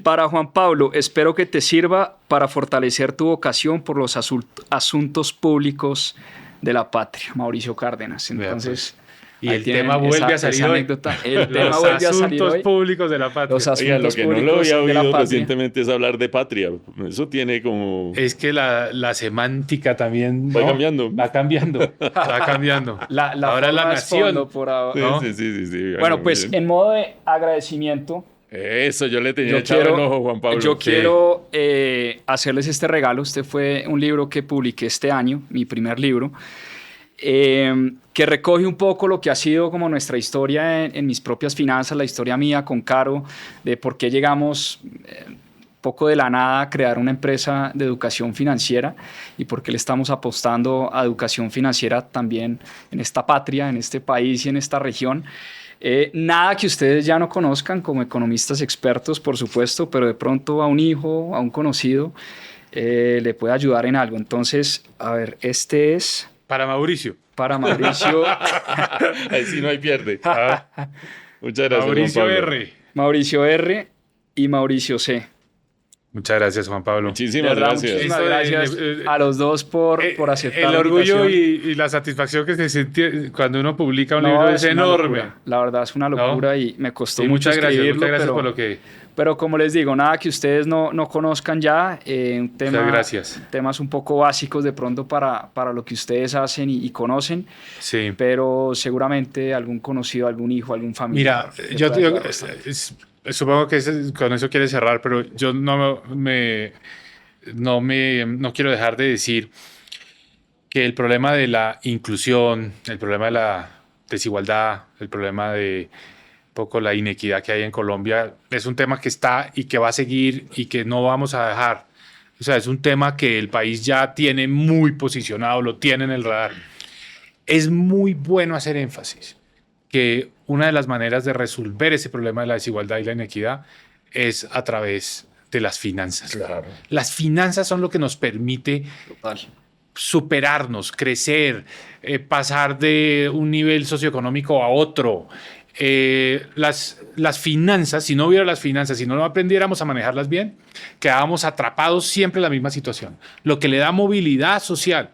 Para Juan Pablo, espero que te sirva para fortalecer tu vocación por los asuntos públicos de la patria. Mauricio Cárdenas. Entonces, Y Ahí el tienen tema vuelve a salir esa hoy. anécdota. El tema Los vuelve a salir asuntos hoy. públicos de la patria. Los Oiga, lo asuntos que no lo públicos había de la oído patria. recientemente es hablar de patria. Eso tiene como... Es que la semántica también Va cambiando. Va cambiando. Va cambiando. Ahora la forma es nación. fondo por ahora. Sí, ¿no? sí. Bueno, pues Bien. en modo de agradecimiento, Eso, yo le tenía yo echado quiero, el ojo, Juan Pablo. yo Sí. quiero hacerles este regalo. Este fue un libro que publiqué este año, mi primer libro, que recoge un poco lo que ha sido como nuestra historia en mis propias finanzas, la historia mía con Caro, de por qué llegamos poco de la nada a crear una empresa de educación financiera y por qué le estamos apostando a educación financiera también en esta patria, en este país y en esta región. Nada que ustedes ya no conozcan como economistas expertos, por supuesto, pero de pronto a un hijo, a un conocido, le puede ayudar en algo. Entonces, a ver, este es Para Mauricio. para Mauricio, Ahí sí no hay pierde. Muchas gracias, Mauricio Juan Pablo. R. Mauricio R y Mauricio C. Muchas gracias, Juan Pablo. Muchísimas De verdad, gracias. muchísimas Esto de- gracias a los dos por aceptar El la orgullo invitación. y la satisfacción que se siente cuando uno publica un No, libro es una enorme. locura. La verdad es una locura y me costó Sí, mucho escribirlo, muchas gracias pero, por lo que... pero como les digo, nada que ustedes no conozcan ya, un tema, Muchas gracias. temas un poco básicos de pronto para lo que ustedes hacen y conocen, Sí. pero seguramente algún conocido, algún hijo, algún familiar. Mira, le yo puede ayudar bastante. supongo que con eso quieres cerrar, pero yo no quiero dejar de decir que el problema de la inclusión, el problema de la desigualdad, el problema de un poco la inequidad que hay en Colombia es un tema que está y que va a seguir y que no vamos a dejar. O sea, es un tema que el país ya tiene muy posicionado, lo tiene en el radar. Es muy bueno hacer énfasis que una de las maneras de resolver ese problema de la desigualdad y la inequidad es a través de las finanzas. Claro. Las finanzas son lo que nos permite Total. superarnos, crecer, pasar de un nivel socioeconómico a otro. Las finanzas, si no hubiera las finanzas, si no aprendiéramos a manejarlas bien, quedábamos atrapados siempre en la misma situación. Lo que le da movilidad social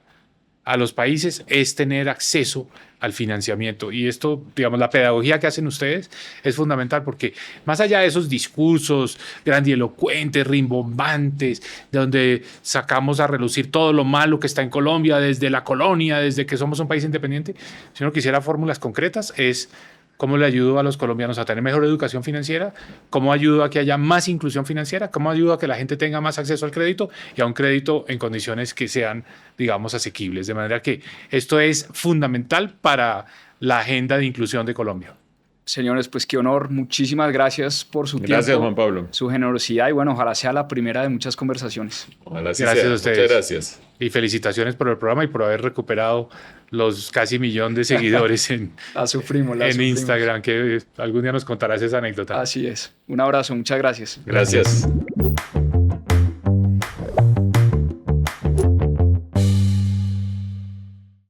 a los países es tener acceso al financiamiento. Y esto, digamos, la pedagogía que hacen ustedes es fundamental porque más allá de esos discursos grandilocuentes, rimbombantes, donde sacamos a relucir todo lo malo que está en Colombia desde la colonia, desde que somos un país independiente, si uno quisiera fórmulas concretas es cómo le ayudo a los colombianos a tener mejor educación financiera, cómo ayudo a que haya más inclusión financiera, cómo ayudo a que la gente tenga más acceso al crédito y a un crédito en condiciones que sean, digamos, asequibles. De manera que esto es fundamental para la agenda de inclusión de Colombia. Señores, pues qué honor. Muchísimas gracias por su Gracias, tiempo, Juan Pablo. su generosidad y bueno, ojalá sea la primera de muchas conversaciones. Ojalá así Gracias sea. a ustedes. Muchas gracias. Y felicitaciones por el programa y por haber recuperado los casi 1 millón de seguidores en La sufrimos, la en sufrimos. Instagram, que algún día nos contarás esa anécdota. Así es. Un abrazo, muchas gracias. Gracias.